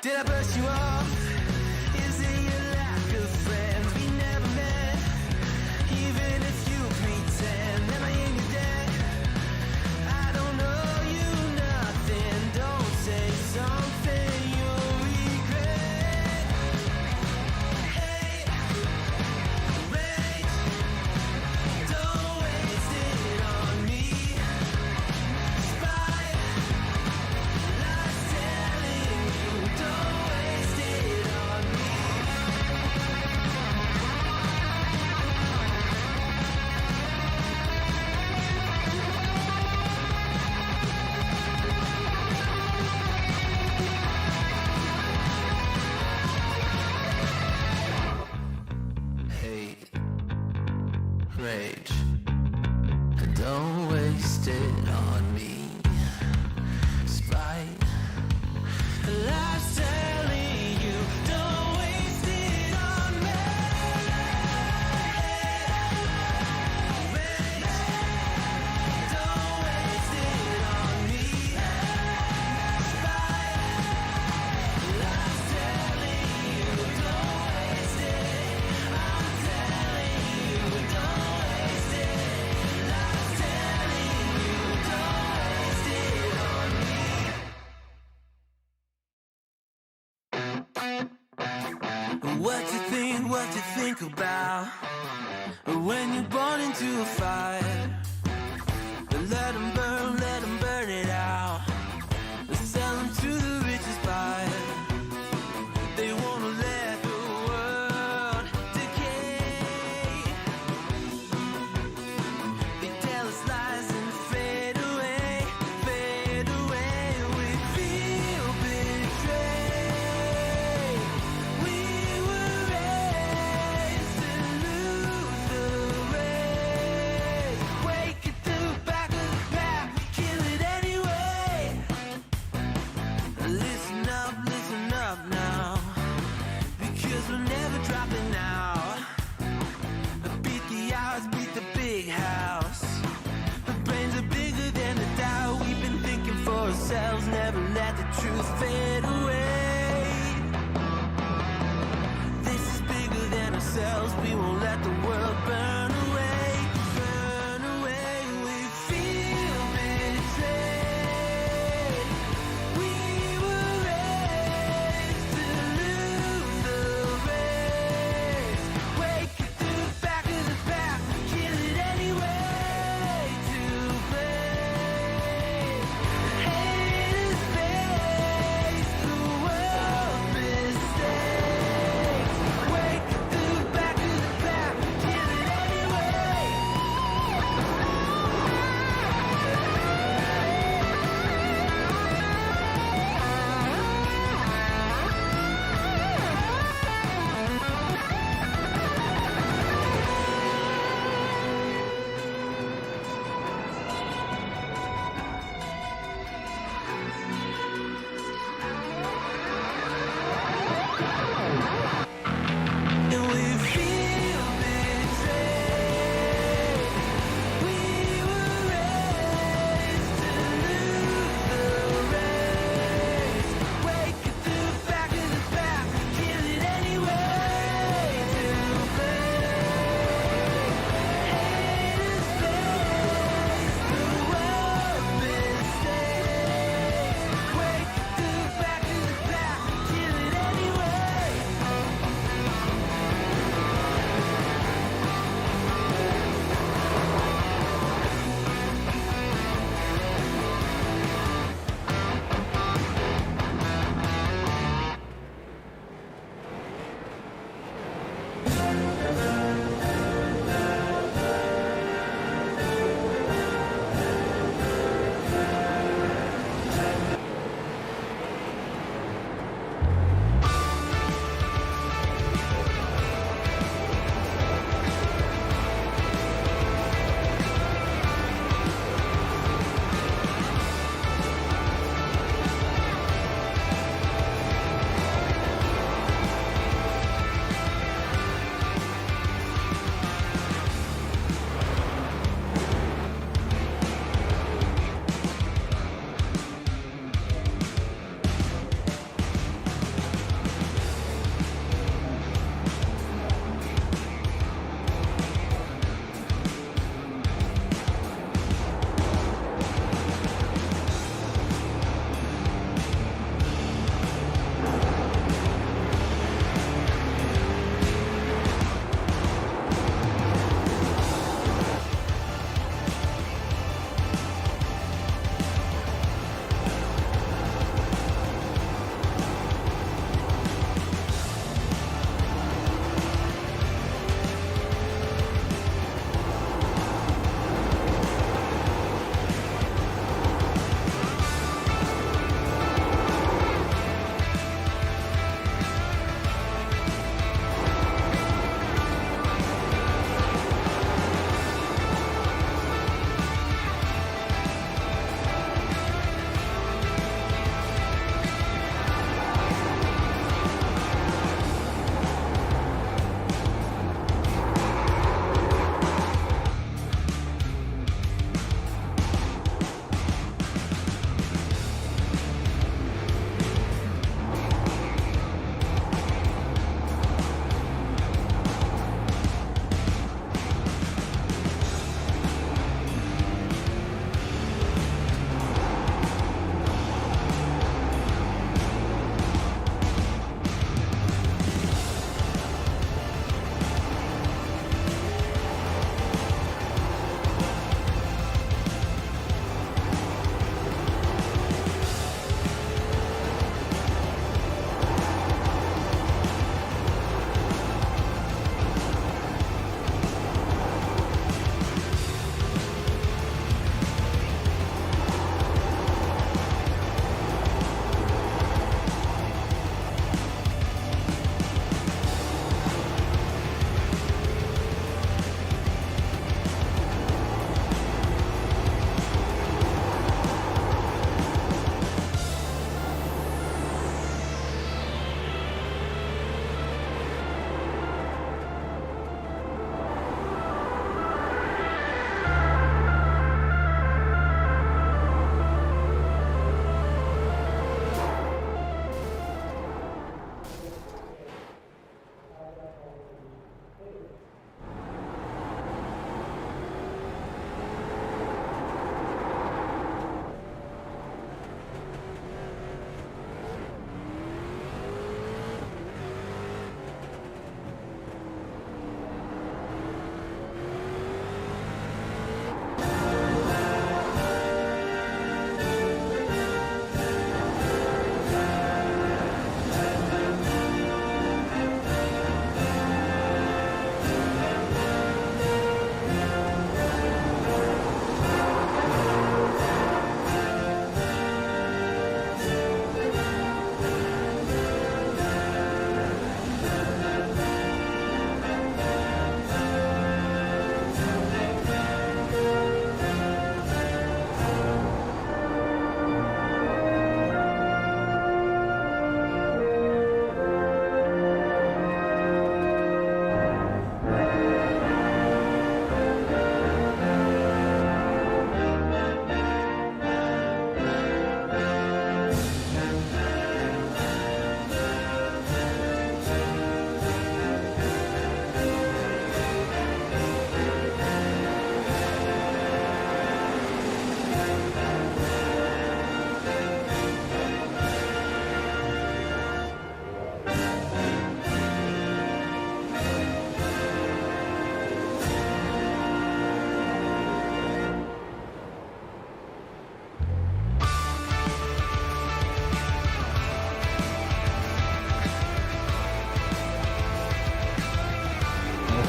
Did I brush you off? Is it your lack of friends? We never met. Even if you pretend, am I in your debt? I don't owe you nothing. Don't say something you'll regret. Hate, rage, don't waste it on me. Spite, lies telling you, don't waste it on me. Hate, rage, don't waste it on me. Spite, lies telling you, don't waste it on me. Rage, don't waste it on me. Spite, lies telling you, don't waste it. I'm telling you, don't waste it. Lies telling you, don't waste it on me. What you think about when you're born into a fire? Let 'em burn it out. Sell 'em to the richest buyer. They wanna let the world decay. They tell us lies and fade away, fade away. We feel betrayed. We were raised to lose the race. Wake at the back of the pack, kill it anyway. Listen up now, because we're never dropping out. Beat the odds, beat the big house. The brains are bigger than the doubt. We've been thinking for ourselves, never let the truth fade away. This is bigger than ourselves, we won't let the world burn away, burn away. We feel betrayed. We were raised to lose the race. Wake at the back of the pack, kill it anyway. To blame, haters face the world's mistakes. Wake at the back of the pack, kill it anyway.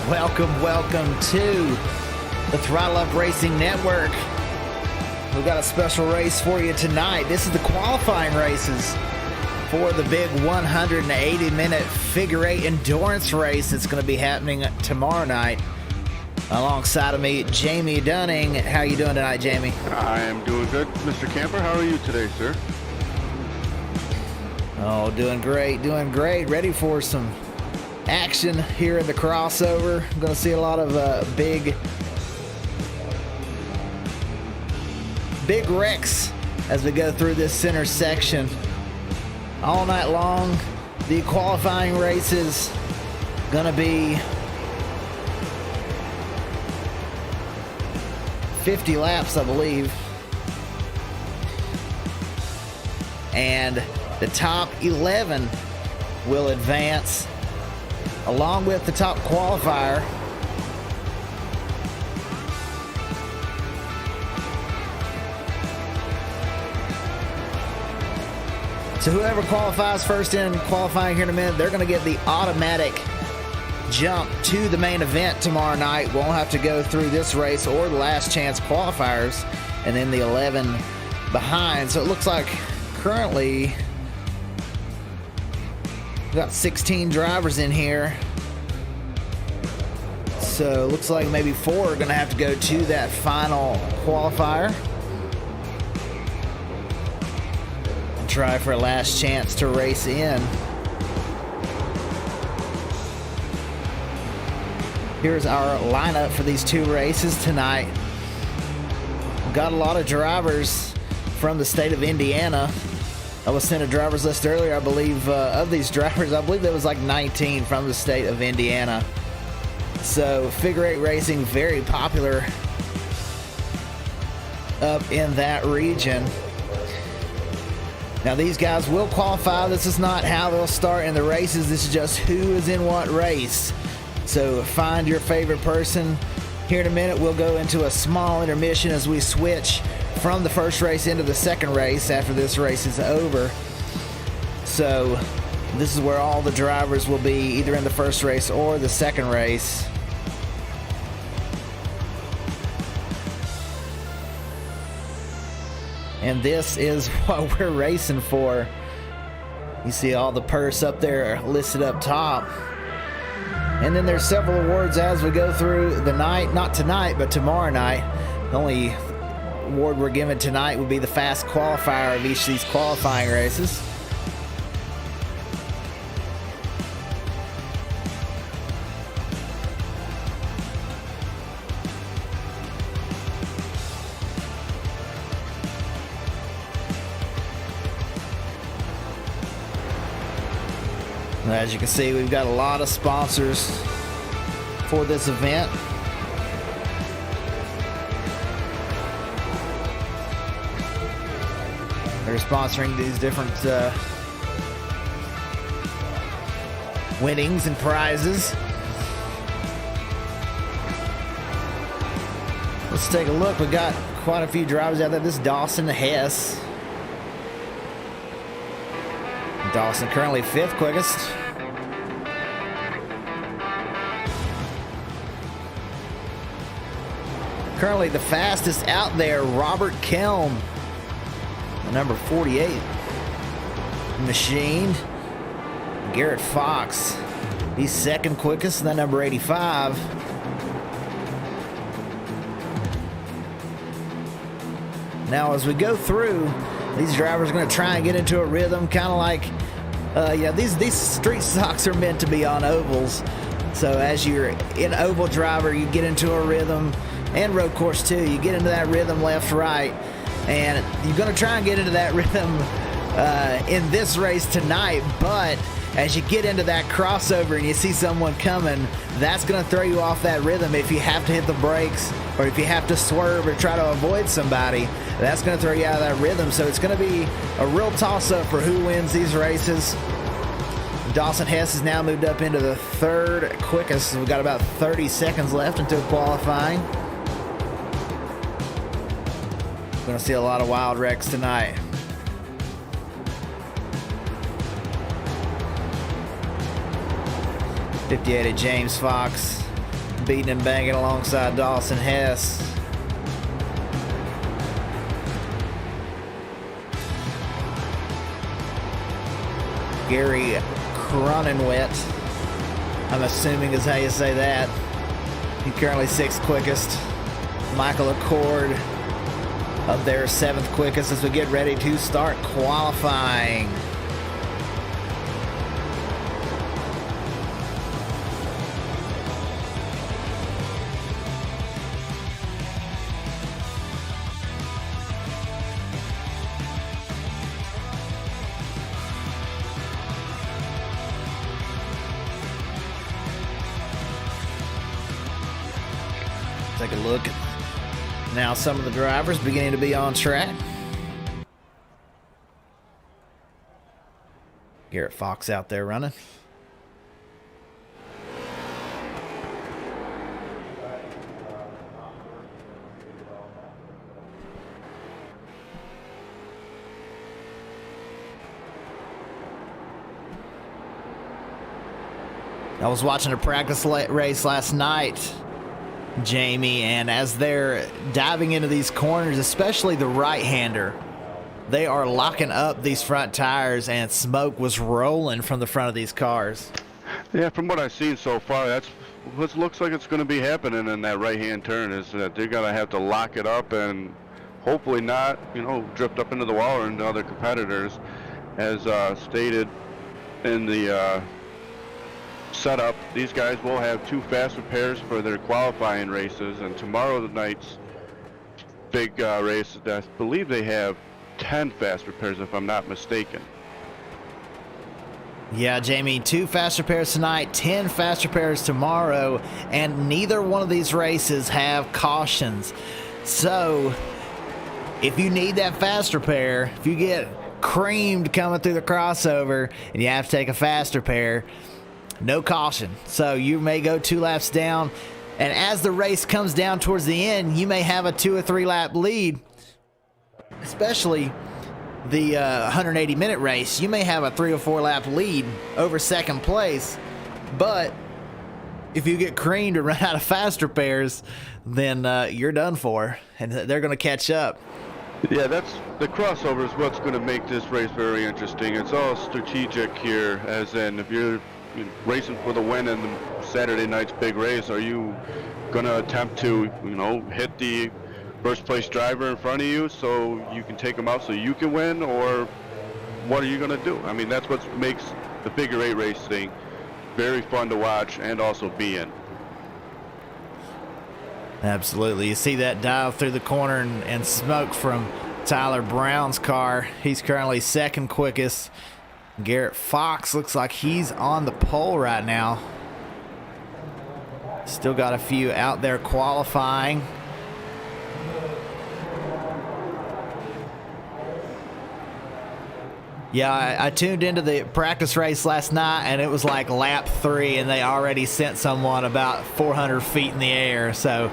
Welcome to the Throttle Up Racing Network. We've got a special race for you tonight. This is the qualifying races for the big 180-minute figure eight endurance race that's going to be happening tomorrow night. Alongside of me, Jamie Dunning. How are you doing tonight, Jamie? I am doing good, Mr. Camper. How are you today, sir? Oh, doing great. Ready for some action here in the crossover. I'm going to see a lot of big wrecks as we go through this center section. All night long, the qualifying races going to be 50 laps, I believe. And the top 11 will advance along with the top qualifier. So whoever qualifies first in qualifying here in a minute, they're going to get the automatic jump to the main event tomorrow night. Won't have to go through this race or the last chance qualifiers, and then the 11 behind. So it looks like currently we've got 16 drivers in here. So it looks like maybe 4 are going to have to go to that final qualifier. And try for a last chance to race in. Here's our lineup for these 2 races tonight. We've got a lot of drivers from the state of Indiana. I was sent a driver's list earlier, I believe, of these drivers. I believe there was like 19 from the state of Indiana. So figure eight racing, very popular up in that region. Now these guys will qualify. This is not how they'll start in the races. This is just who is in what race. So find your favorite person. Here in a minute, we'll go into a small intermission as we switch from the first race into the second race after this race is over. So this is where all the drivers will be, either in the first race or the second race. And this is what we're racing for. You see all the purse up there listed up top. And then there's several awards as we go through the night. Not tonight, but tomorrow night. The only award we're given tonight would be the fast qualifier of each of these qualifying races. As you can see, we've got a lot of sponsors for this event. They're sponsoring these different winnings and prizes. Let's take a look. We've got quite a few drivers out there. This is Dawson Hess. Dawson currently 5th quickest. Currently the fastest out there, Robert Kelm, the number 48 machine. Garrett Fox, he's 2nd quickest, the number 85. Now as we go through, these drivers are going to try and get into a rhythm, kind of like, these street stocks are meant to be on ovals. So as you're an oval driver, you get into a rhythm, and road course too. You get into that rhythm left, right, and you're going to try and get into that rhythm in this race tonight. But as you get into that crossover and you see someone coming, that's going to throw you off that rhythm. If you have to hit the brakes or if you have to swerve or try to avoid somebody, that's going to throw you out of that rhythm. So it's going to be a real toss-up for who wins these races. Dawson Hess has now moved up into the 3rd quickest. We've got about 30 seconds left until qualifying. We're going to see a lot of wild wrecks tonight. .58 of James Fox. beating and banging alongside Dawson Hess. Gary Cronenwet, I'm assuming is how you say that. He's currently 6th quickest. Michael Accord up there 7th quickest as we get ready to start qualifying. Take a look at now some of the drivers beginning to be on track. Garrett Fox out there running. I was watching a practice race last night, Jamie, and as they're diving into these corners, especially the right-hander, they are locking up these front tires, and smoke was rolling from the front of these cars. Yeah, from what I've seen so far, that's what looks like it's going to be happening in that right-hand turn, is that they're going to have to lock it up and hopefully not, drift up into the wall or into other competitors. As stated in the setup, these guys will have 2 fast repairs for their qualifying races, and tomorrow night's big race, I believe they have 10 fast repairs if I'm not mistaken. Yeah, Jamie, 2 fast repairs tonight, 10 fast repairs tomorrow, and neither one of these races have cautions. So if you need that fast repair, if you get creamed coming through the crossover and you have to take a fast repair, no caution. So you may go 2 laps down, and as the race comes down towards the end, you may have a 2 or 3 lap lead, especially the 180-minute race. You may have a 3 or 4 lap lead over second place, but if you get creamed and run out of fast repairs, then you're done for, and they're going to catch up. Yeah, that's the crossover is what's going to make this race very interesting. It's all strategic here, as in if you're racing for the win in Saturday night's big race, are you going to attempt to, hit the first place driver in front of you so you can take him out so you can win, or what are you going to do? I mean, that's what makes the figure 8 racing very fun to watch and also be in. Absolutely. You see that dive through the corner and smoke from Tyler Brown's car. He's currently 2nd quickest. Garrett Fox looks like he's on the pole right now. Still got a few out there qualifying. Yeah, I tuned into the practice race last night, and it was like lap 3, and they already sent someone about 400 feet in the air. So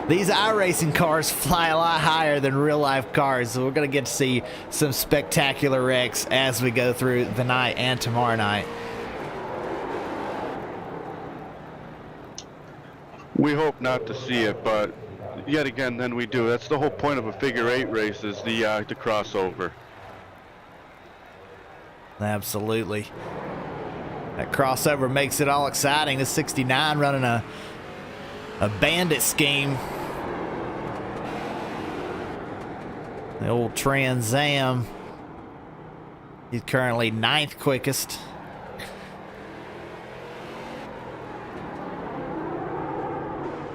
these iRacing cars fly a lot higher than real-life cars, so we're going to get to see some spectacular wrecks as we go through the night and tomorrow night. We hope not to see it, but yet again, then we do. That's the whole point of a figure 8 race, is the crossover. Absolutely. That crossover makes it all exciting. The 69 running a bandit scheme. The old Trans Am. He's currently 9th quickest.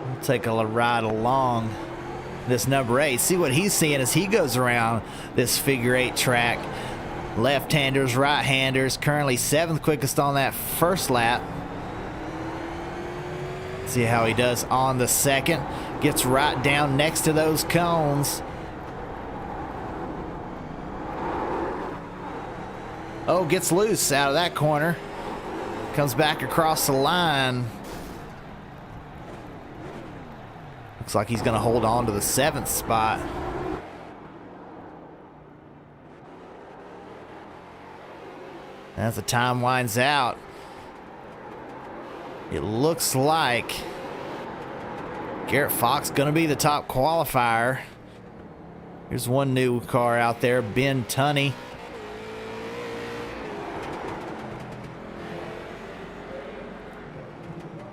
We'll take a ride along this number 8. See what he's seeing as he goes around this figure 8 track. Left-handers, right-handers, currently 7th quickest on that first lap. See how he does on the second. Gets right down next to those cones. Oh, gets loose out of that corner. Comes back across the line. Looks like he's going to hold on to the 7th spot. As the time winds out, it looks like Garrett Fox going to be the top qualifier. Here's one new car out there, Ben Tunney.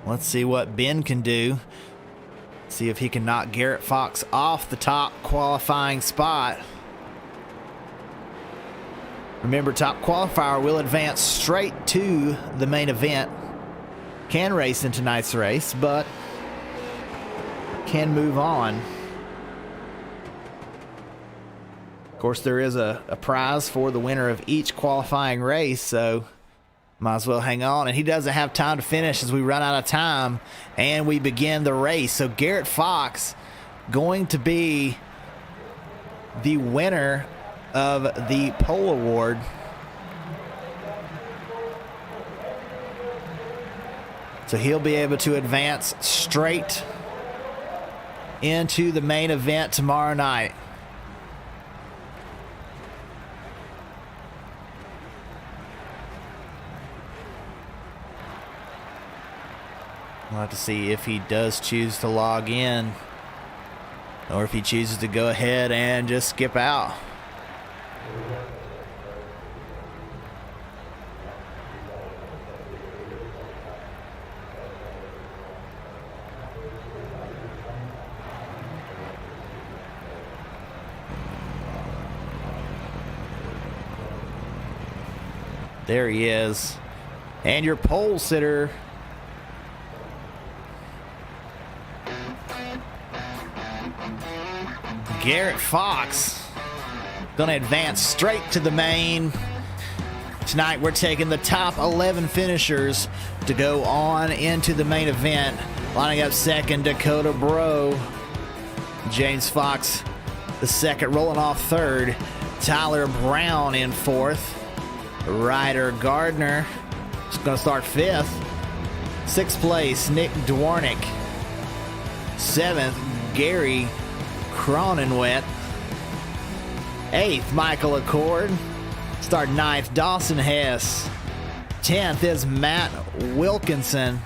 Let's see what Ben can do. See if he can knock Garrett Fox off the top qualifying spot. Remember, top qualifier will advance straight to the main event. Can race in tonight's race, but can move on. Of course, there is a prize for the winner of each qualifying race, so might as well hang on. And he doesn't have time to finish as we run out of time and we begin the race. So Garrett Fox going to be the winner of the pole award. So he'll be able to advance straight into the main event tomorrow night. We'll have to see if he does choose to log in or if he chooses to go ahead and just skip out. There he is. And your pole sitter, Garrett Fox, gonna advance straight to the main. Tonight we're taking the top 11 finishers to go on into the main event. Lining up second, Dakota Bro. James Fox, the second, rolling off third. Tyler Brown in fourth. Ryder Gardner is going to start fifth. Sixth place, Nick Dwarnick. Seventh, Gary Cronenwet. Eighth, Michael Accord. Start ninth, Dawson Hess. 10th is Matt Wilkinson.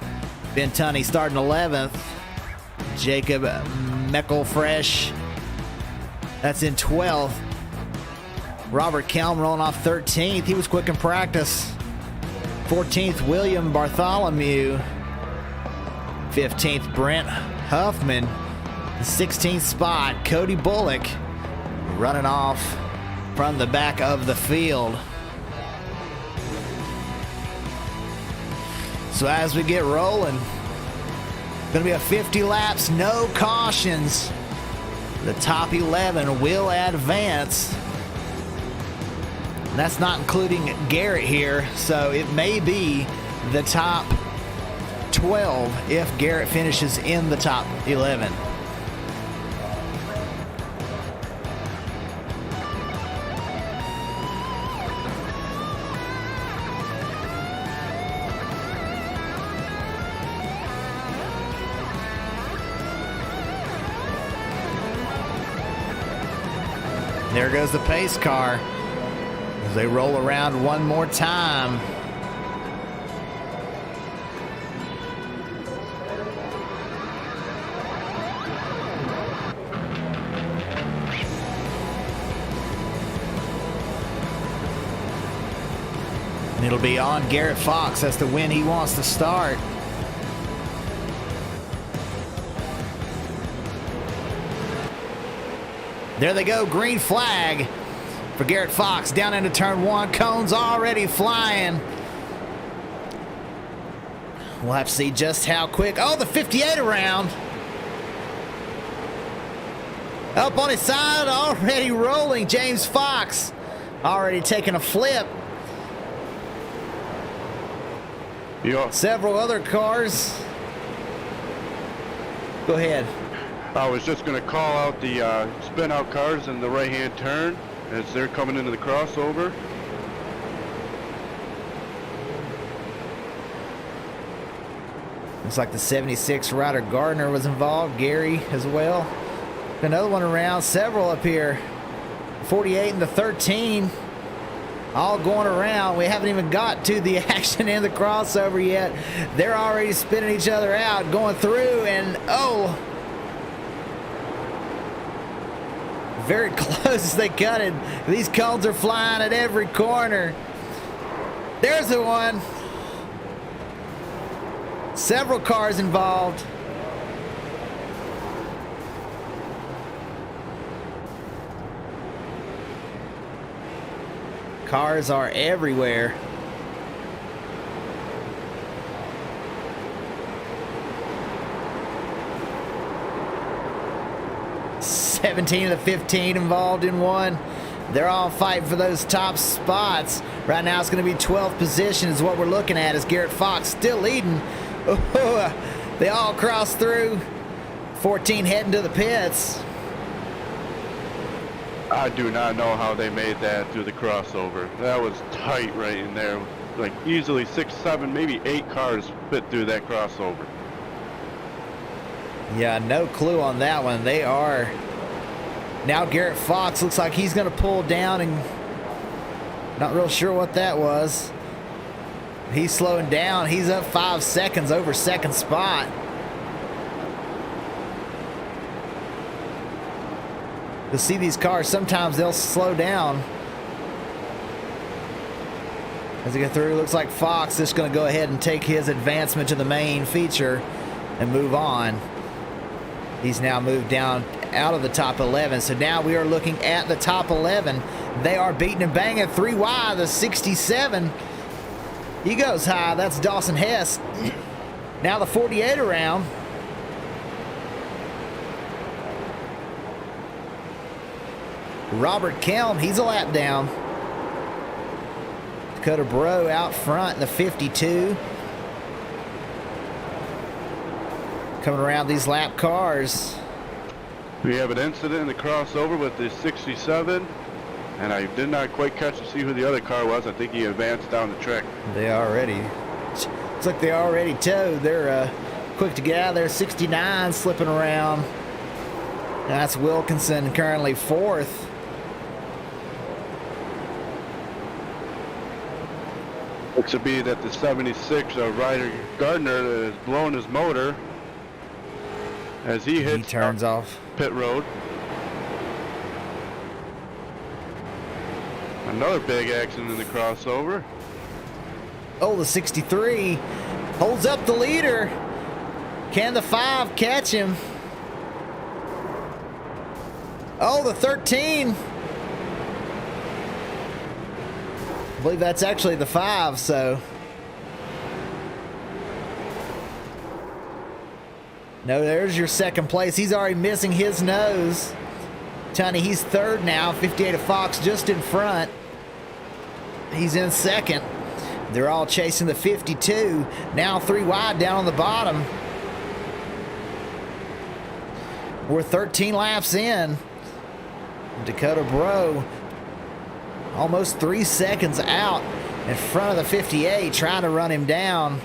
Ben Tunney starting 11th. Jacob Meckelfresh. That's in 12th. Robert Kelm rolling off 13th. He was quick in practice. 14th, William Bartholomew. 15th, Brent Huffman. The 16th spot, Cody Bullock running off from the back of the field. So as we get rolling, gonna be a 50 laps, no cautions. The top 11 will advance. And that's not including Garrett here, so it may be the top 12 if Garrett finishes in the top 11. There goes the pace car as they roll around one more time. And it'll be on Garrett Fox as to when he wants to start. There they go, green flag for Garrett Fox down into turn one. Cones already flying. We'll have to see just how quick. Oh, the 58 around. Up on his side, already rolling. James Fox already taking a flip. Yeah. Several other cars. Go ahead. I was just going to call out the spin out cars in the right hand turn as they're coming into the crossover. Looks like the 76 Ryder Gardner was involved. Gary as well. Another one around. Several up here. 48 and the 13. All going around. We haven't even got to the action in the crossover yet. They're already spinning each other out, going through, and oh, very close as they cut it. These cones are flying at every corner. There's the one. Several cars involved. Cars are everywhere. "17 of the 15 involved in one." They're all fighting for those top spots. Right now it's going to be 12th position is what we're looking at, as Garrett Fox still leading. Oh, they all cross through. 14 heading to the pits. I do not know how they made that through the crossover. That was tight right in there. Like easily 6, 7, maybe 8 cars fit through that crossover. Yeah, no clue on that one. They are. Now Garrett Fox looks like he's going to pull down, and not real sure what that was. He's slowing down. He's up 5 seconds over second spot. You'll see these cars, sometimes they'll slow down as they go through. Looks like Fox is going to go ahead and take his advancement to the main feature and move on. He's now moved down out of the top 11. So now we are looking at the top 11. They are beating and banging 3 wide, the 67. He goes high. That's Dawson Hess. Now the 48 around. Robert Kelm, he's a lap down. Dakota Bro out front, the 52. Coming around these lap cars. We have an incident in the crossover with the 67, and I did not quite catch to see who the other car was. I think he advanced down the track. They already, looks like they already towed. They're quick to get out of there. 69 slipping around. That's Wilkinson, currently 4th. Looks to be that the 76 Ryder Gardner has blown his motor as he hits turns off pit road. Another big accident in the crossover. Oh, the 63 holds up the leader. Can the 5 catch him? Oh, the 13. I believe that's actually the 5, so. No, there's your second place. He's already missing his nose. Tony, he's 3rd now. 58 of Fox just in front. He's in 2nd. They're all chasing the 52. Now 3 wide down on the bottom. We're 13 laps in. Dakota Bro almost 3 seconds out in front of the 58, trying to run him down.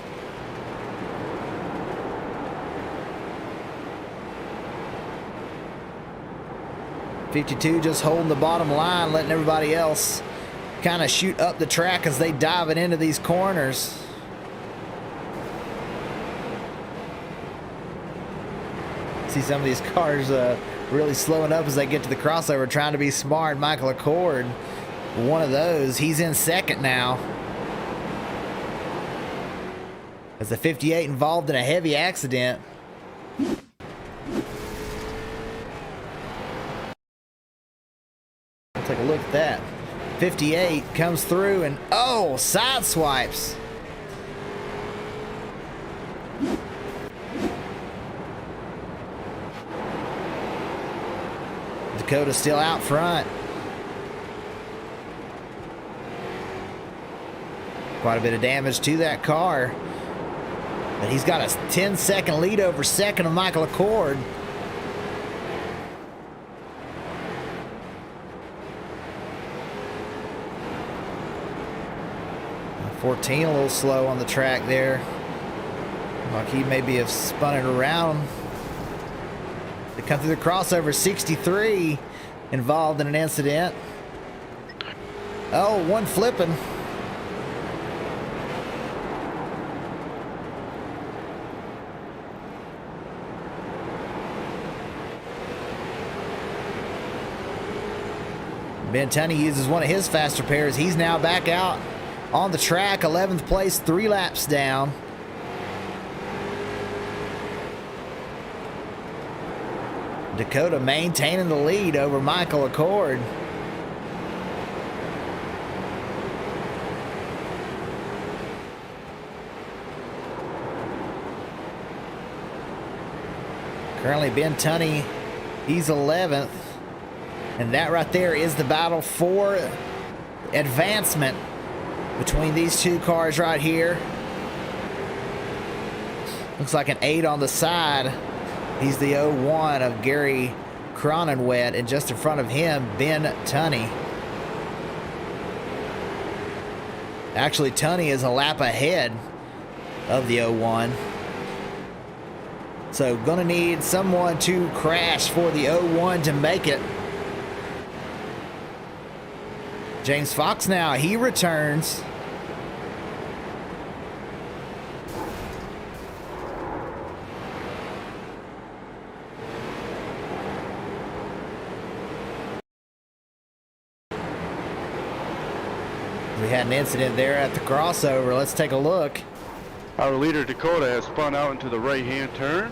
.52 just holding the bottom line, letting everybody else kind of shoot up the track as they dive it into these corners. See some of these cars really slowing up as they get to the crossover, trying to be smart. Michael Accord, one of those. He's in 2nd now, as the 58 involved in a heavy accident. Take a look at that. 58 comes through and, oh, side swipes. Dakota still out front. Quite a bit of damage to that car. But he's got a 10-second lead over 2nd of Michael Accord. 14 a little slow on the track there. Like he maybe have spun it around. They come through the crossover. 63 involved in an incident. Oh, one flipping. Ben Tunney uses one of his faster pairs. He's now back out on the track, 11th place, 3 laps down. Dakota maintaining the lead over Michael Accord. Currently Ben Tunney, he's 11th. And that right there is the battle for advancement between these two cars right here. Looks like an 8 on the side. He's the 01 of Gary Cronenwet, and just in front of him, Ben Tunney. Actually, Tunney is a lap ahead of the 01. So gonna need someone to crash for the 01 to make it. James Fox now, he returns. We had an incident there at the crossover. Let's take a look. Our leader Dakota has spun out into the right-hand turn.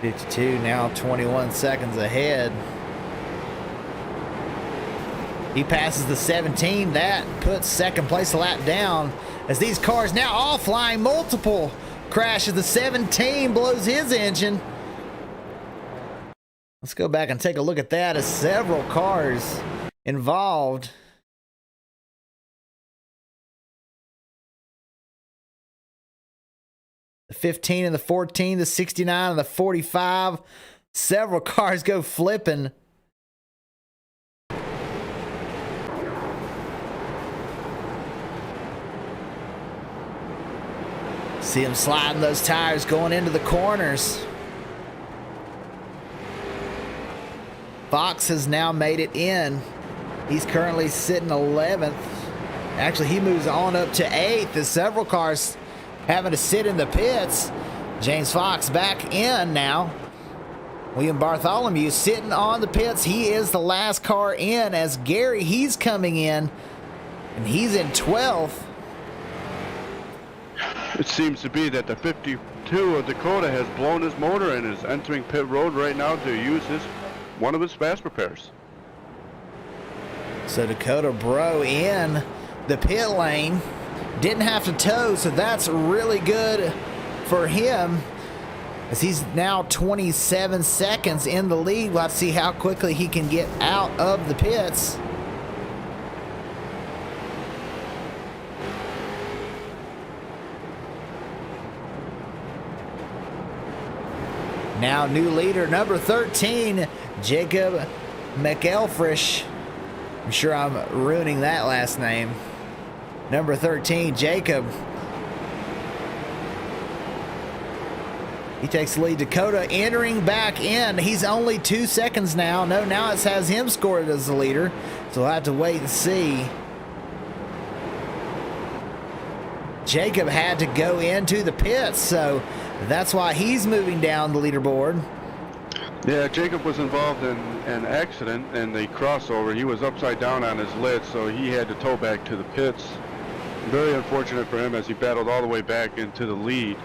.52 now 21 seconds ahead. He passes the 17. That puts second place a lap down as these cars now all flying. Multiple crashes. The 17 blows his engine. Let's go back and take a look at that as several cars involved. The 15 and the 14, the 69 and the 45. Several cars go flipping. See him sliding those tires going into the corners. Fox has now made it in. He's currently sitting 11th. Actually, he moves on up to 8th as several cars having to sit in the pits. James Fox back in now. William Bartholomew sitting on the pits. He is the last car in as Gary, he's coming in, and he's in 12th. It seems to be that the 52 of Dakota has blown his motor and is entering pit road right now to use one of his fast repairs. So Dakota Bro in the pit lane. Didn't have to tow, so that's really good for him as he's now 27 seconds in the lead. We'll have to see how quickly he can get out of the pits. Now new leader, number 13, Jacob McElfresh. I'm sure I'm ruining that last name. Number 13, Jacob. He takes the lead. Dakota entering back in. He's only 2 seconds now. No, now it has him scored as the leader. So we'll have to wait and see. Jacob had to go into the pits, so that's why he's moving down the leaderboard. Yeah, Jacob was involved in an accident in the crossover. He was upside down on his lid, so he had to tow back to the pits. Very unfortunate for him as he battled all the way back into the lead.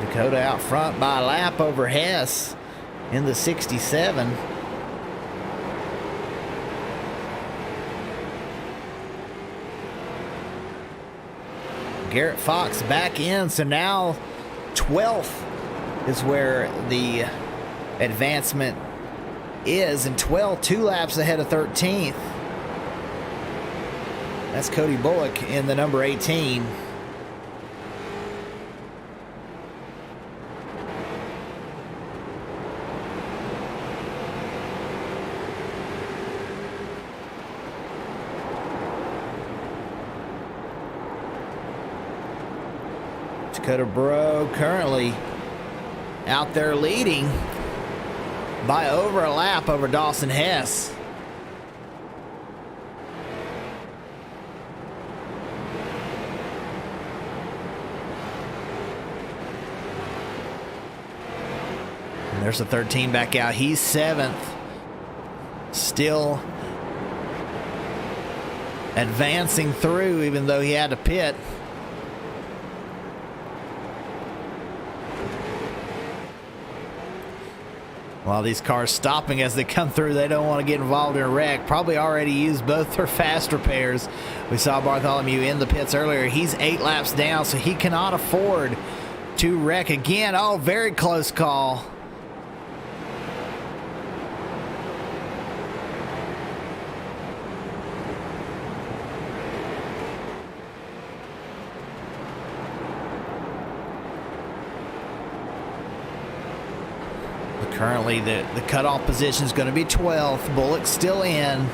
Dakota out front by a lap over Hess in the 67. Garrett Fox back in, so now 12th is where the advancement is, and 12, 2 laps ahead of 13th. That's Cody Bullock in the number 18. Dakota Bro currently out there leading by over a lap over Dawson Hess. And there's the 13 back out. He's 7th. Still advancing through, even though he had to pit. While these cars stopping as they come through, they don't want to get involved in a wreck. Probably already used both their fast repairs. We saw Bartholomew in the pits earlier. He's 8 laps down, so he cannot afford to wreck again. Oh, very close call. Currently, the cutoff position is going to be 12th. Bullock still in.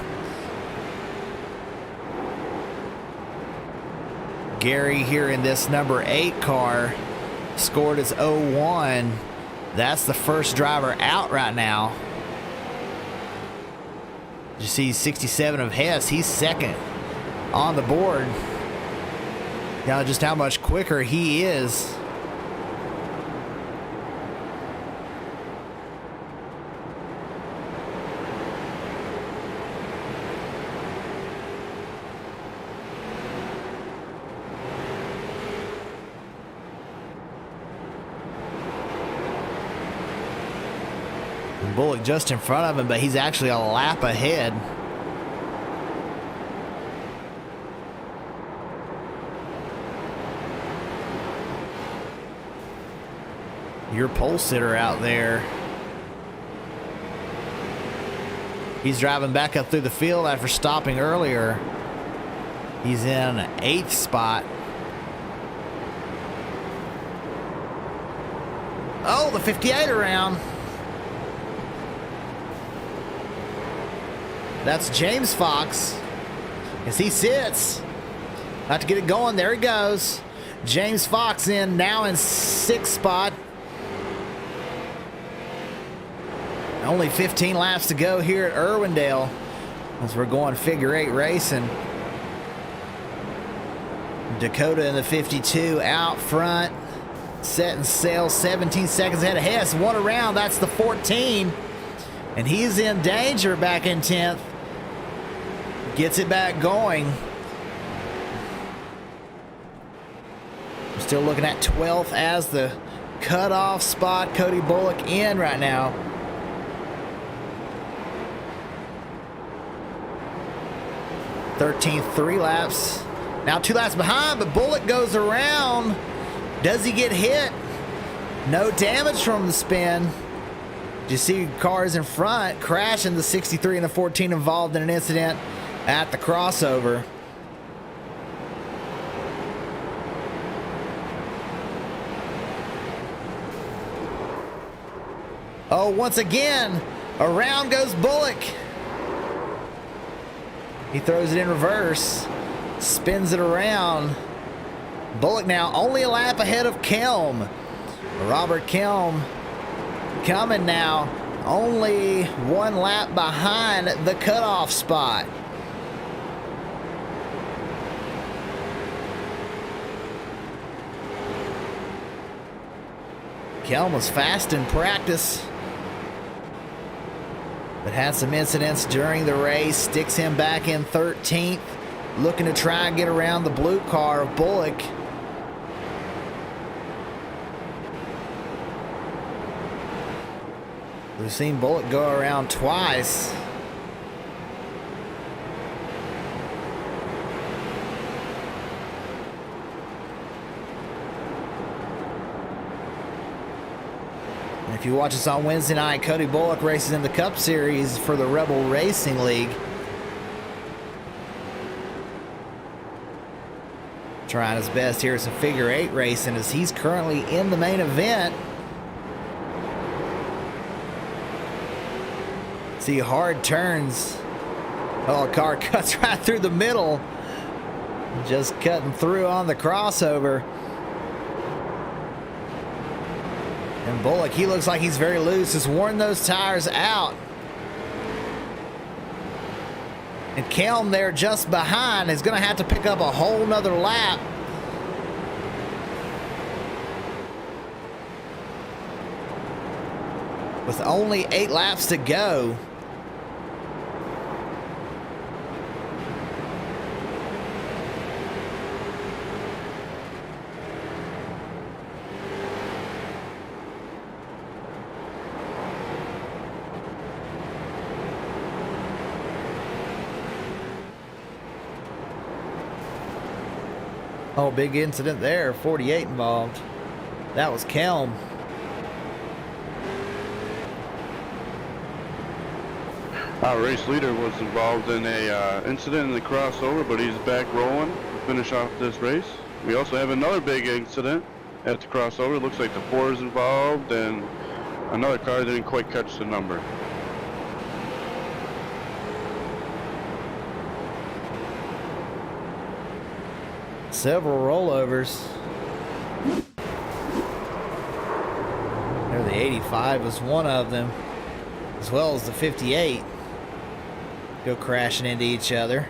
Gary here in this number 8 car scored as 01. That's the first driver out right now. You see 67 of Hess. He's 2nd on the board. Now just how much quicker he is. Bullock just in front of him, but he's actually a lap ahead. Your pole sitter out there. He's driving back up through the field after stopping earlier. He's in 8th spot. Oh, the 58 around. That's James Fox as he sits. About to get it going. There he goes. James Fox now in 6th spot. Only 15 laps to go here at Irwindale as we're going figure 8 racing. Dakota in the 52 out front. Setting sail 17 seconds ahead of Hess. One around. That's the 14. And he's in danger back in 10th. Gets it back going. We're still looking at 12th as the cutoff spot. Cody Bullock in right now. .13, 3 laps. Now 2 laps behind, but Bullock goes around. Does he get hit? No damage from the spin. You see cars in front crashing. The 63 and the 14 involved in an incident at the crossover. Oh, once again, around goes Bullock. He throws it in reverse, spins it around. Bullock now only a lap ahead of Kelm. Robert Kelm coming now, only 1 lap behind the cutoff spot. Kelm was fast in practice, but had some incidents during the race. Sticks him back in 13th, looking to try and get around the blue car of Bullock. We've seen Bullock go around twice. If you watch us on Wednesday night, Cody Bullock races in the Cup Series for the Rebel Racing League. Trying his best here at some figure 8 racing as he's currently in the main event. See hard turns. Oh, a car cuts right through the middle. Just cutting through on the crossover. And Bullock, he looks like he's very loose, has worn those tires out. And Kelm there just behind is going to have to pick up a whole nother lap. With only 8 laps to go. Oh, big incident there. 48 involved. That was Kelm. Our race leader was involved in a incident in the crossover, but he's back rolling to finish off this race. We also have another big incident at the crossover. Looks like the 4 is involved, and another car didn't quite catch the number. Several rollovers. There, the 85 was one of them, as well as the 58. Go crashing into each other.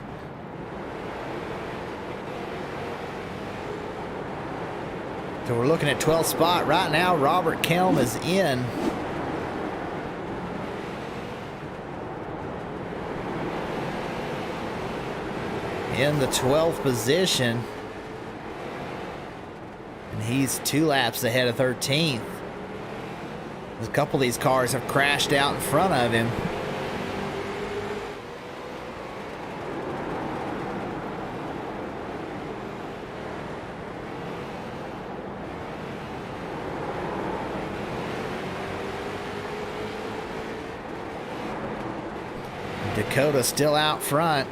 So we're looking at 12th spot right now. Robert Kelm is in. In the 12th position. And he's 2 laps ahead of 13th. A couple of these cars have crashed out in front of him. Dakota still out front.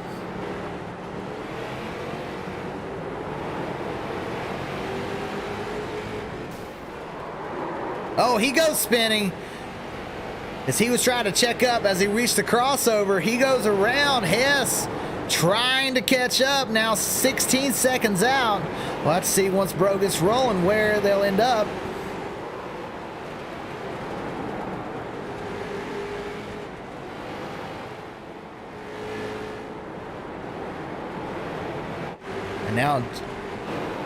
Oh, he goes spinning. As he was trying to check up as he reached the crossover, he goes around Hess, trying to catch up. Now 16 seconds out. We'll have to see once Bro gets rolling where they'll end up. And now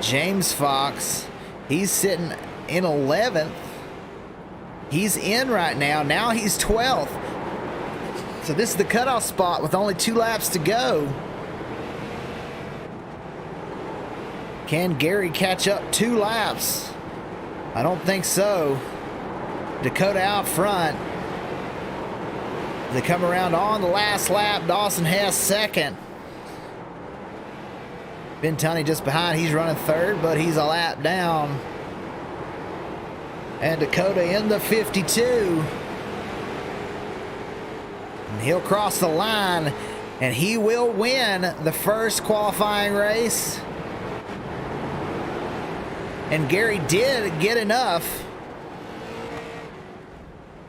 James Fox, he's sitting in 11th. He's in right now. Now he's 12th. So this is the cutoff spot with only 2 laps to go. Can Gary catch up 2 laps? I don't think so. Dakota out front. They come around on the last lap. Dawson Hess second. Ben Tunney just behind. He's running third, but he's a lap down. And Dakota in the 52. And he'll cross the line, and he will win the first qualifying race. And Gary did get enough.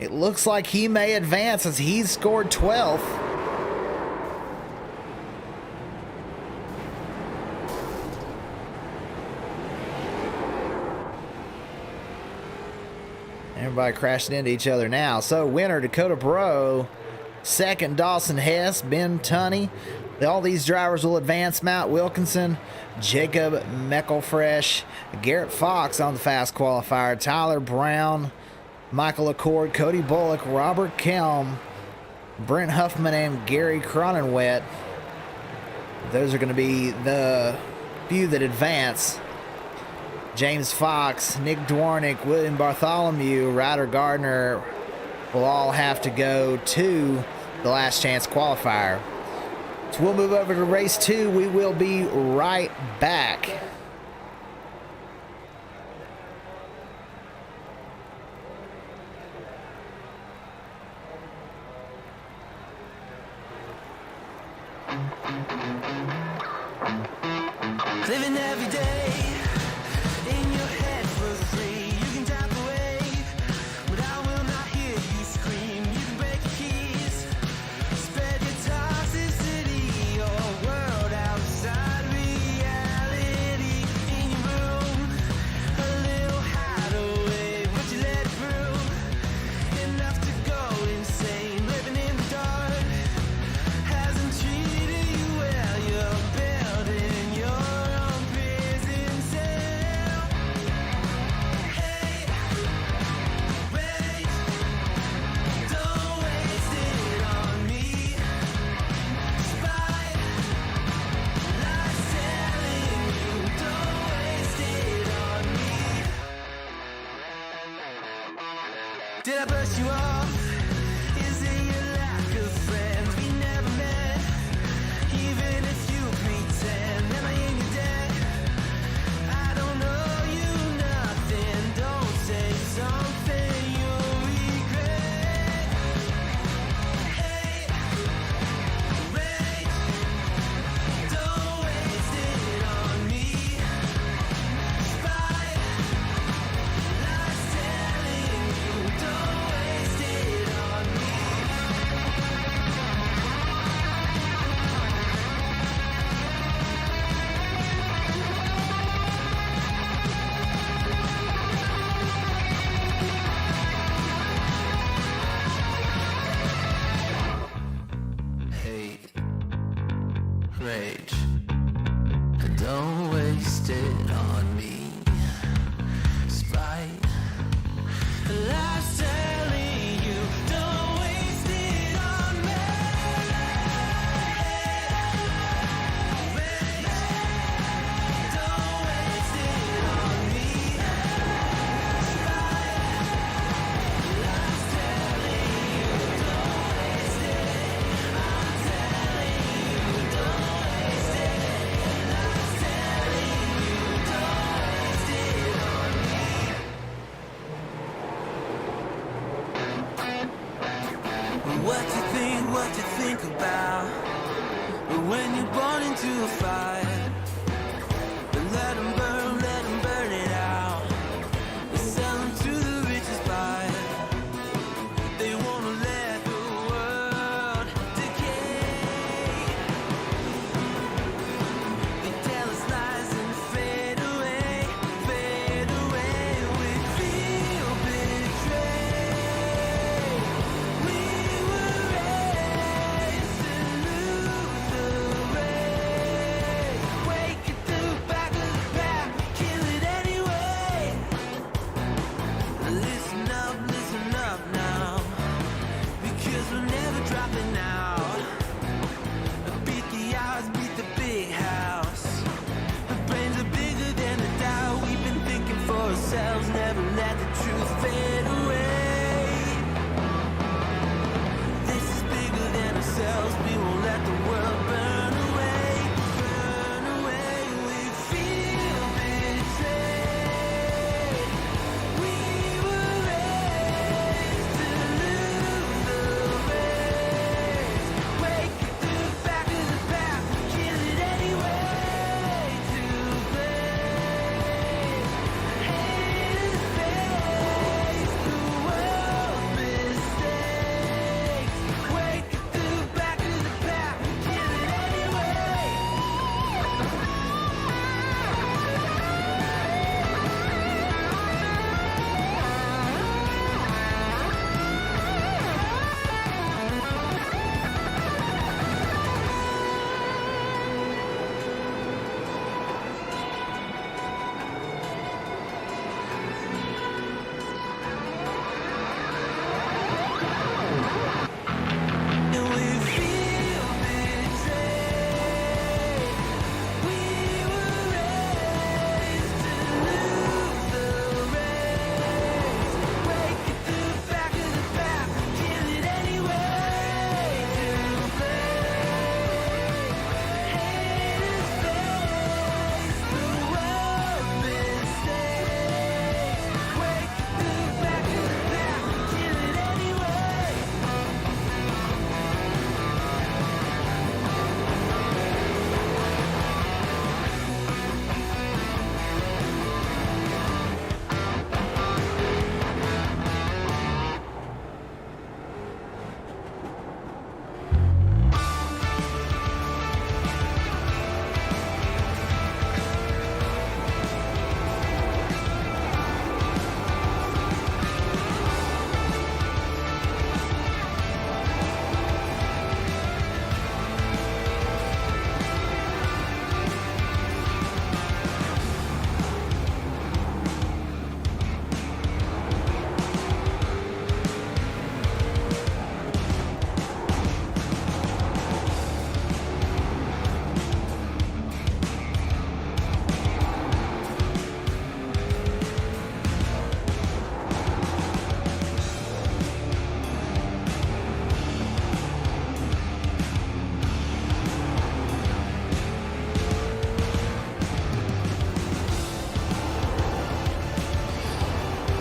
It looks like he may advance as he's scored 12th. Everybody crashing into each other now. So winner Dakota Bro, second Dawson Hess, Ben Tunney. All these drivers will advance. Matt Wilkinson, Jacob Meckelfresh, Garrett Fox on the fast qualifier, Tyler Brown, Michael Accord, Cody Bullock, Robert Kelm, Brent Huffman, and Gary Cronenwet. Those are going to be the few that advance. James Fox, Nick Dwarnick, William Bartholomew, Ryder Gardner will all have to go to the last chance qualifier. So we'll move over to race 2. We will be right back. Living every day in your head for free. You can tap away, but I will not hear you scream. You can break your keys, spread your toxicity, your world outside reality. In your room, a little hideaway, would you let it through? rage. Don't waste it on me. Spite. Life's telling you, don't waste it on me. Don't waste it on me. Life's telling you, don't waste it. I'm telling you, don't waste it. Life's telling you, don't waste it on me. What you think about when you're born into a fire? Let 'em burn it out. Sell 'em to the richest buyer. They wanna let the world decay. They tell us lies and fade away. We feel betrayed. We were raised to lose the race. Wake at the back of the pack, kill it anyway. Listen up now, because we're never dropping out. Beat the odds, beat the big house. The brains are bigger than the doubt. We've been thinking for ourselves, never let the truth fade away. This is bigger than ourselves, we won't let the world burn away. We feel betrayed. We were raised to lose the race. Wake at the back of the pack, kill it anyway. To blame, haters face the world's mistakes. Wake at the back of the pack, kill it anyway. And we feel betrayed. We were raised to lose the race. Wake at the back of the pack, kill it anyway. To blame, haters face the world's mistakes. Wake at the back of the pack, kill it anyway.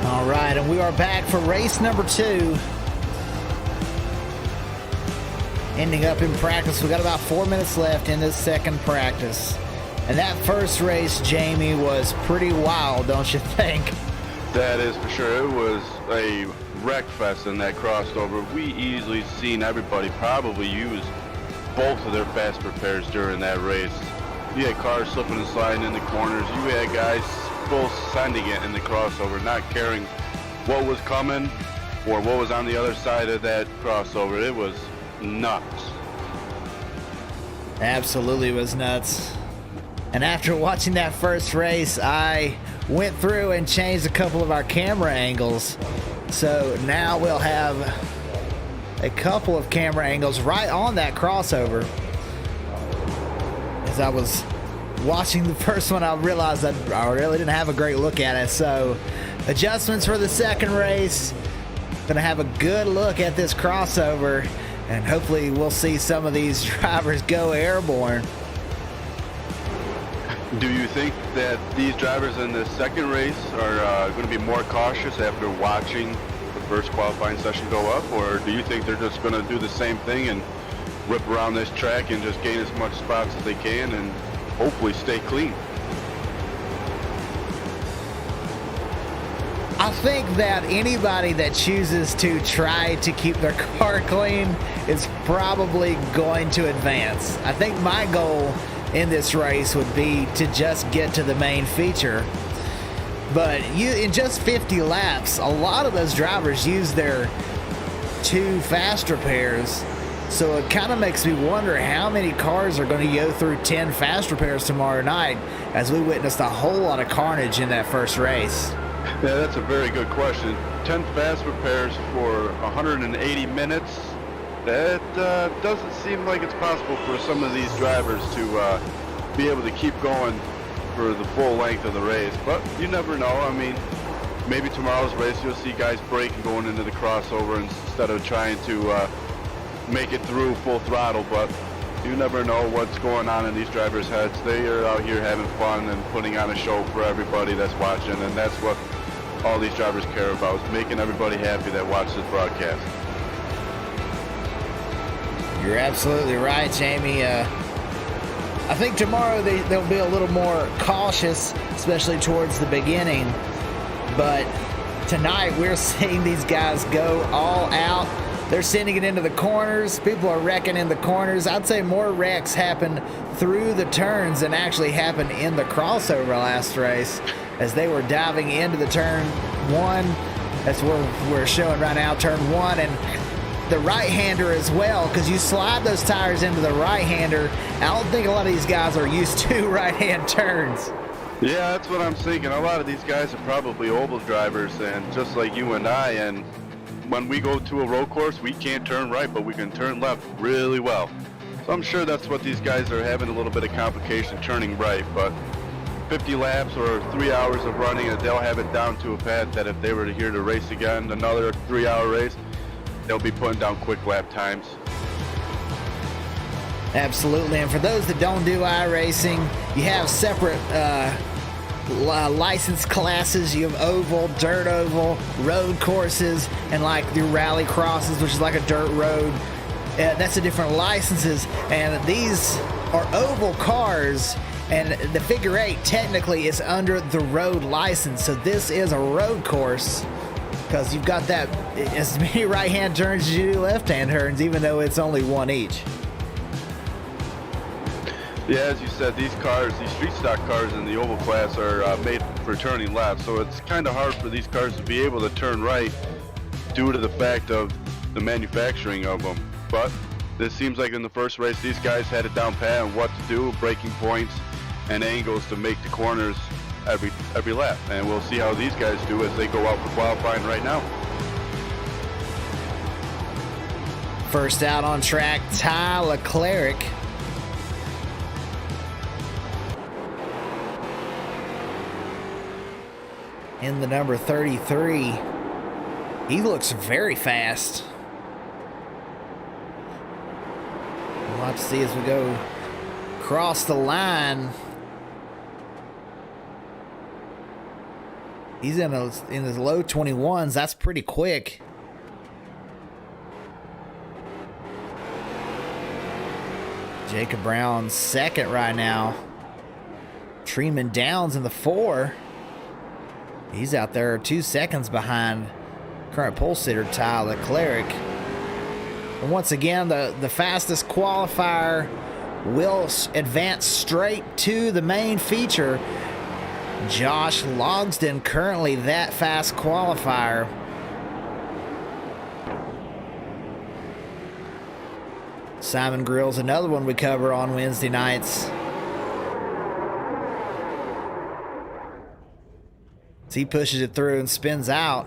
All right, and we are back for race number 2. Ending up in practice. We got about 4 minutes left in this second practice. And that first race, Jamie, was pretty wild, don't you think? That is for sure. It was a wreck fest in that crossover. We easily seen everybody probably use both of their fast prepares during that race. You had cars slipping and sliding in the corners. You had guys full sending it in the crossover, not caring what was coming or what was on the other side of that crossover. It was nuts. Absolutely was nuts. And after watching that first race, I went through and changed a couple of our camera angles. So now we'll have a couple of camera angles right on that crossover. As I was watching the first one, I realized that I really didn't have a great look at it. So adjustments for the second race. Gonna have a good look at this crossover, and hopefully we'll see some of these drivers go airborne. Do you think that these drivers in the second race are going to be more cautious after watching the first qualifying session go up, or do you think they're just going to do the same thing and rip around this track and just gain as much spots as they can and hopefully stay clean? I think that anybody that chooses to try to keep their car clean is probably going to advance. I think my goal in this race would be to just get to the main feature. But in just 50 laps, a lot of those drivers use their 2 fast repairs. So it kind of makes me wonder how many cars are going to go through 10 fast repairs tomorrow night, as we witnessed a whole lot of carnage in that first race. Yeah, that's a very good question. 10 fast repairs for 180 minutes. That doesn't seem like it's possible for some of these drivers to be able to keep going for the full length of the race. But you never know. I mean, maybe tomorrow's race you'll see guys braking going into the crossover instead of trying to make it through full throttle. But you never know what's going on in these drivers' heads. They are out here having fun and putting on a show for everybody that's watching, and that's what all these drivers care about, is making everybody happy that watches this broadcast. You're absolutely right, Jamie. I think tomorrow they'll be a little more cautious, especially towards the beginning. But tonight we're seeing these guys go all out. They're sending it into the corners. People are wrecking in the corners. I'd say more wrecks happen through the turns than actually happened in the crossover last race, as they were diving into the turn 1. That's where we're showing right now, turn 1. And the right-hander as well, because you slide those tires into the right-hander. I don't think a lot of these guys are used to right-hand turns. Yeah, that's what I'm thinking. A lot of these guys are probably oval drivers, and just like you and I, and when we go to a road course, we can't turn right, but we can turn left really well. So I'm sure that's what these guys are having a little bit of complication turning right, but 50 laps or 3 hours of running, and they'll have it down to a pad that if they were here to race again, another 3-hour race, they'll be putting down quick lap times. Absolutely. And for those that don't do iRacing, you have separate license classes. You have oval, dirt oval, road courses, and like the rally crosses, which is like a dirt road. That's the different licenses. And these are oval cars, and the figure 8 technically is under the road license. So this is a road course, because you've got that as many right-hand turns as you do left-hand turns, even though it's only 1 each. Yeah, as you said, these cars, these street stock cars in the oval class are made for turning left, so it's kind of hard for these cars to be able to turn right due to the fact of the manufacturing of them. But this seems like in the first race, these guys had it down pat on what to do, braking points and angles to make the corners every lap, and we'll see how these guys do as they go out for qualifying right now. First out on track, Ty Leclerc. In the number 33. He looks very fast. We'll have to see as we go across the line. He's in his low 21s. That's pretty quick. Jacob Brown second right now. Treeman Downs in the 4. He's out there 2 seconds behind current pole sitter Ty Leclerc. And once again, the fastest qualifier will advance straight to the main feature. Josh Logsdon, currently that fast qualifier. Simon Grill's another one we cover on Wednesday nights. As he pushes it through and spins out.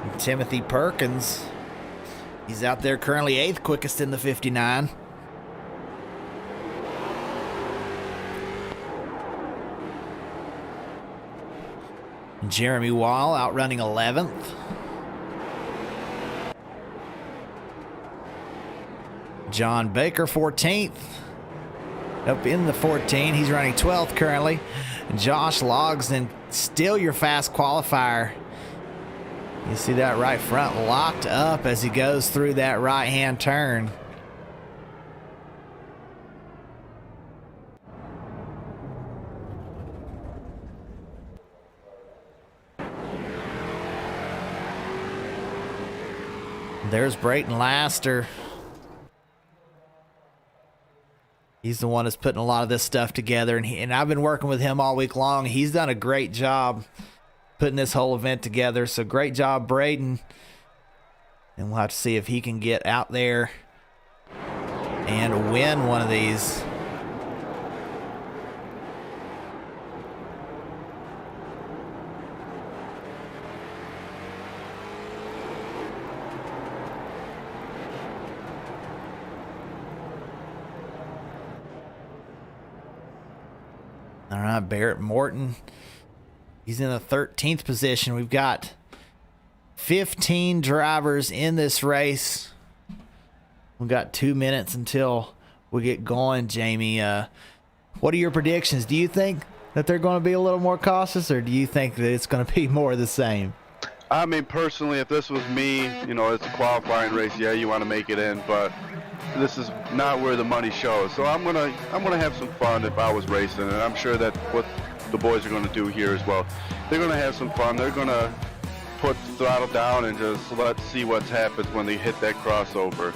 And Timothy Perkins, he's out there currently 8th quickest in the 59. Jeremy Wall outrunning 11th. John Baker 14th. Up in the 14. He's running 12th currently. Josh Logsdon, still your fast qualifier. You see that right front locked up as he goes through that right-hand turn. There's Brayton Laster. He's the one that's putting a lot of this stuff together, and I've been working with him all week long. He's done a great job putting this whole event together, so great job, Brayton. And we'll have to see if he can get out there and win one of these. All right, Barrett Morton. He's in the 13th position. We've got 15 drivers in this race. We've got 2 minutes until we get going, Jamie. What are your predictions? Do you think that they're going to be a little more cautious, or do you think that it's going to be more of the same? I mean, personally, if this was me, you know, it's a qualifying race. Yeah, you want to make it in, but this is not where the money shows. So I'm gonna have some fun if I was racing, and I'm sure that what the boys are gonna do here as well. They're gonna have some fun. They're gonna put the throttle down and just let's see what happens when they hit that crossover.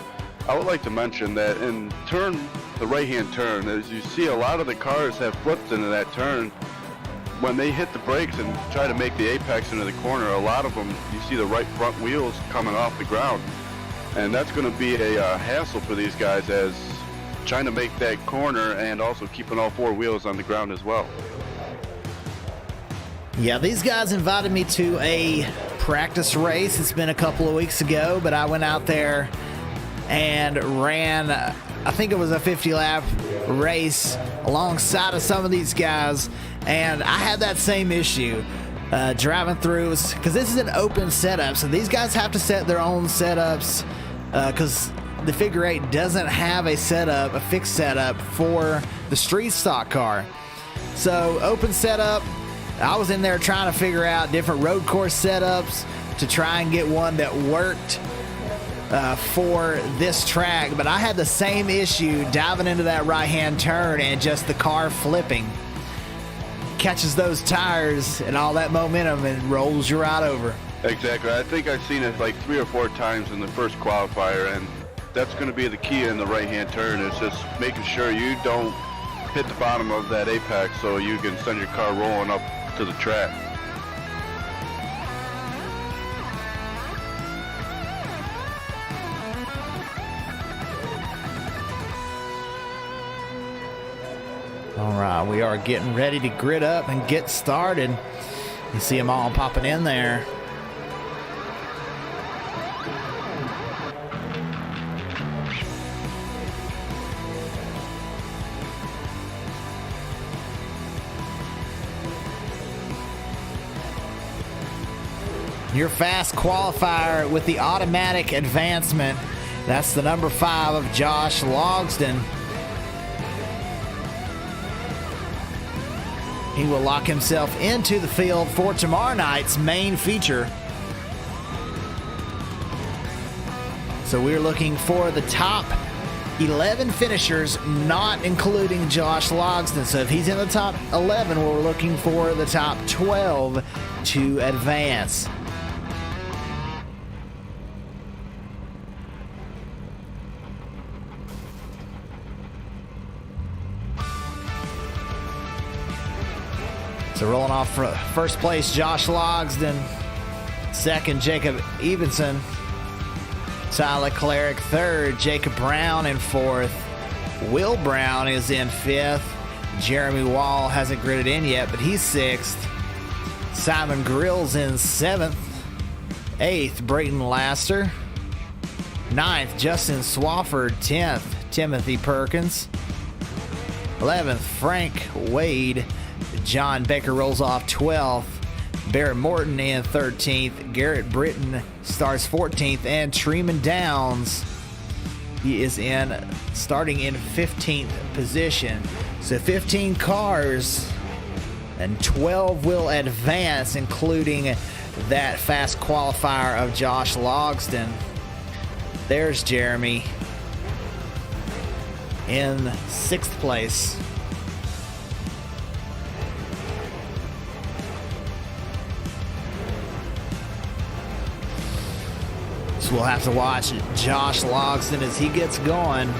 I would like to mention that in the right-hand turn, as you see, a lot of the cars have flipped into that turn. When they hit the brakes and try to make the apex into the corner, a lot of them, you see the right front wheels coming off the ground. And that's going to be a hassle for these guys as trying to make that corner and also keeping all 4 wheels on the ground as well. Yeah, these guys invited me to a practice race. It's been a couple of weeks ago, but I went out there and ran, I think it was a 50-lap race alongside of some of these guys, and I had that same issue. Driving through, because this is an open setup, so these guys have to set their own setups because the figure 8 doesn't have a fixed setup for the street stock car. So open setup, I was in there trying to figure out different road course setups to try and get one that worked for this track, but I had the same issue diving into that right-hand turn and just the car flipping. Catches those tires and all that momentum and rolls you right over. Exactly. I think I've seen it like 3 or 4 times in the first qualifier, and that's going to be the key in the right-hand turn. Is just making sure you don't hit the bottom of that apex so you can send your car rolling up to the track. All right, we are getting ready to grid up and get started. You see them all popping in there. Your fast qualifier with the automatic advancement. That's the number 5 of Josh Logsdon. He will lock himself into the field for tomorrow night's main feature. So we're looking for the top 11 finishers, not including Josh Logsdon. So if he's in the top 11, we're looking for the top 12 to advance. So rolling off for first place, Josh Logsdon. Second, Jacob Evenson. Tyler Cleric third. Jacob Brown in fourth. Will Brown is in fifth. Jeremy Wall hasn't gridded in yet, but he's sixth. Simon Grills in seventh. Eighth, Brayton Laster. Ninth, Justin Swafford. 10th, Timothy Perkins. 11th, Frank Wade. John Baker rolls off 12th. Barrett Morton in 13th. Garrett Britton starts 14th. And Treeman Downs, he is starting in 15th position. So 15 cars and 12 will advance, including that fast qualifier of Josh Logsdon. There's Jeremy in 6th place. So we'll have to watch Josh Logsdon as he gets going.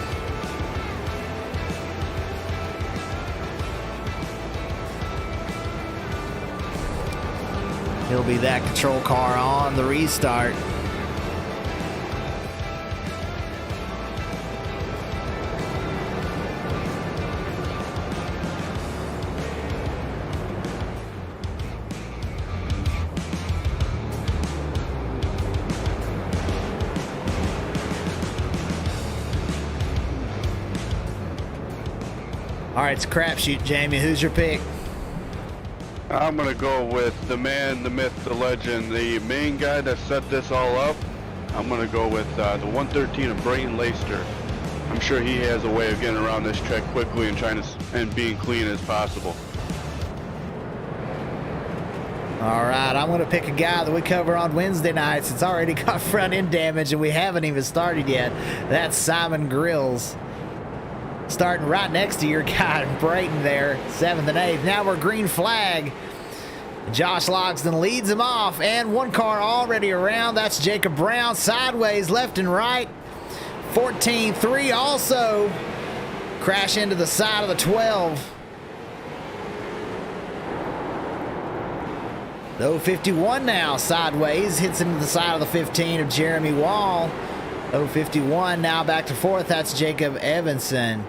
He'll be that control car on the restart. All right, it's a crapshoot, Jamie. Who's your pick? I'm going to go with the man, the myth, the legend, the main guy that set this all up. I'm going to go with the 113 of Brayton Laster. I'm sure he has a way of getting around this track quickly and being clean as possible. All right, I'm going to pick a guy that we cover on Wednesday nights. It's already got front end damage, and we haven't even started yet. That's Simon Grills. Starting right next to your guy, Brayton there, 7th and 8th. Now we're green flag. Josh Logsdon leads him off, and one car already around. That's Jacob Brown, sideways, left and right. 14-3 also crash into the side of the 12. The 051 now sideways, hits into the side of the 15 of Jeremy Wall. 051 now back to 4th. That's Jacob Evanson.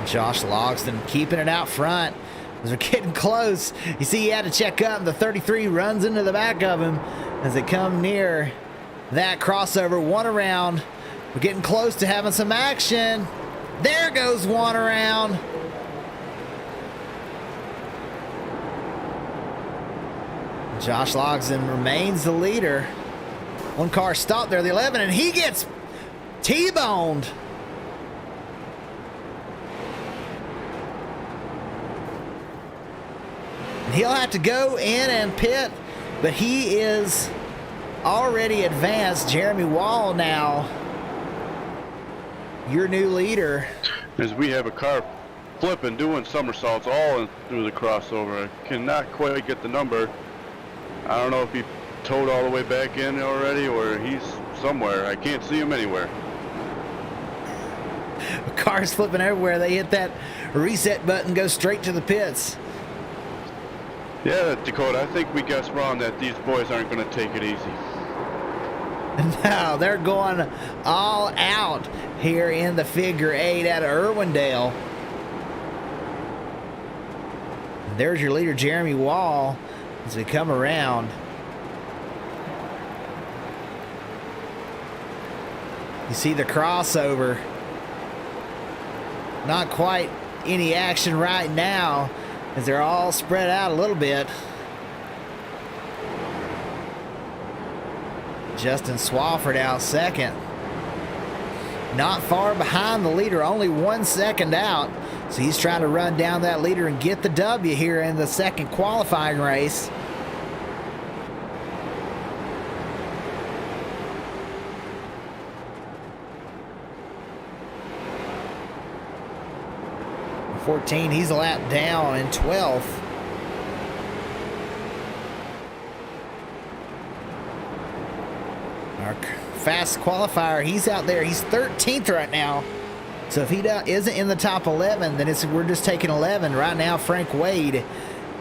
Josh Logsdon keeping it out front as we're getting close. You see he had to check up. The 33 runs into the back of him as they come near that crossover. One around. We're getting close to having some action. There goes one around. Josh Logsdon remains the leader. One car stopped there, the 11, and he gets T-boned. He'll have to go in and pit, but he is already advanced. Jeremy Wall now, your new leader. As we have a car flipping, doing somersaults all through the crossover. I cannot quite get the number. I don't know if he towed all the way back in already or he's somewhere. I can't see him anywhere. Cars flipping everywhere. They hit that reset button, go straight to the pits. Yeah, Dakota, I think we guessed wrong that these boys aren't going to take it easy. No, they're going all out here in the figure 8 out of Irwindale. There's your leader, Jeremy Wall, as we come around. You see the crossover. Not quite any action right now, as they're all spread out a little bit. Justin Swafford out second. Not far behind the leader, only 1 second out. So he's trying to run down that leader and get the W here in the second qualifying race. He's a lap down in 12th. Our fast qualifier, he's out there. He's 13th right now. So if he isn't in the top 11, then we're just taking 11. Right now, Frank Wade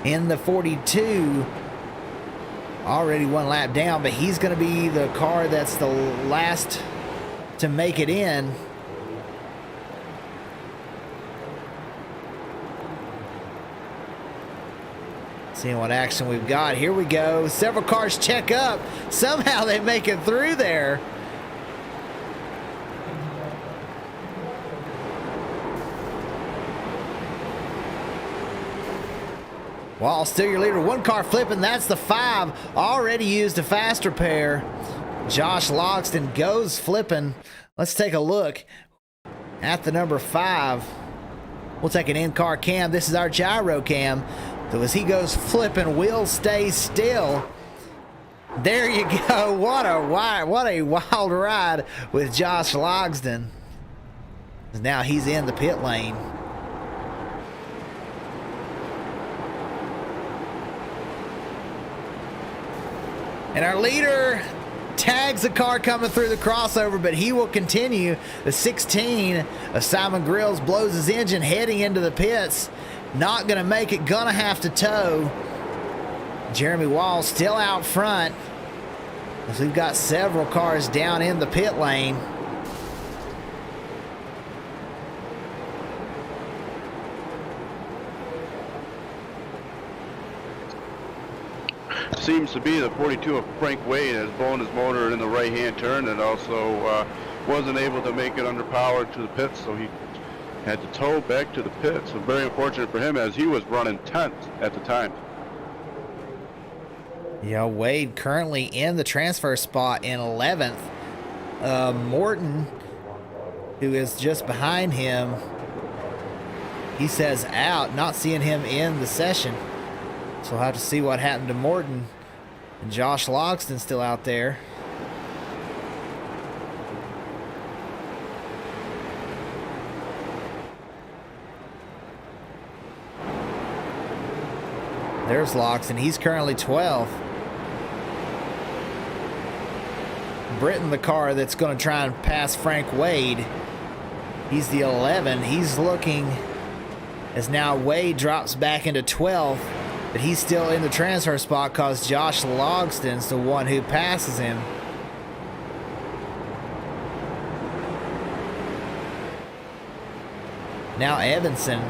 in the 42. Already one lap down, but he's going to be the car that's the last to make it in. Seeing what action we've got. Here we go. Several cars check up. Somehow they make it through there. Wall still your leader. One car flipping. That's the 5. Already used a faster pair. Josh Logston goes flipping. Let's take a look at the number 5. We'll take an in-car cam. This is our gyro cam. So as he goes flipping, we'll stay still. There you go. What a wild ride with Josh Logston. Now he's in the pit lane. And our leader tags the car coming through the crossover, but he will continue. The 16 of Simon Grills blows his engine heading into the pits. Not going to make it, going to have to tow. Jeremy Wall still out front, as we've got several cars down in the pit lane. Seems to be the 42 of Frank Wade has blown his motor in the right-hand turn and also wasn't able to make it under power to the pits, so he had to tow back to the pits. So very unfortunate for him, as he was running 10th at the time. Yeah, Wade currently in the transfer spot in 11th. Morton, who is just behind him, he says out, not seeing him in the session. So we'll have to see what happened to Morton. And Josh Logston still out there. There's Logston. He's currently 12th. Britton, the car that's going to try and pass Frank Wade. He's the 11. He's looking as now Wade drops back into 12th. But he's still in the transfer spot because Josh Logston's the one who passes him. Now Evanson.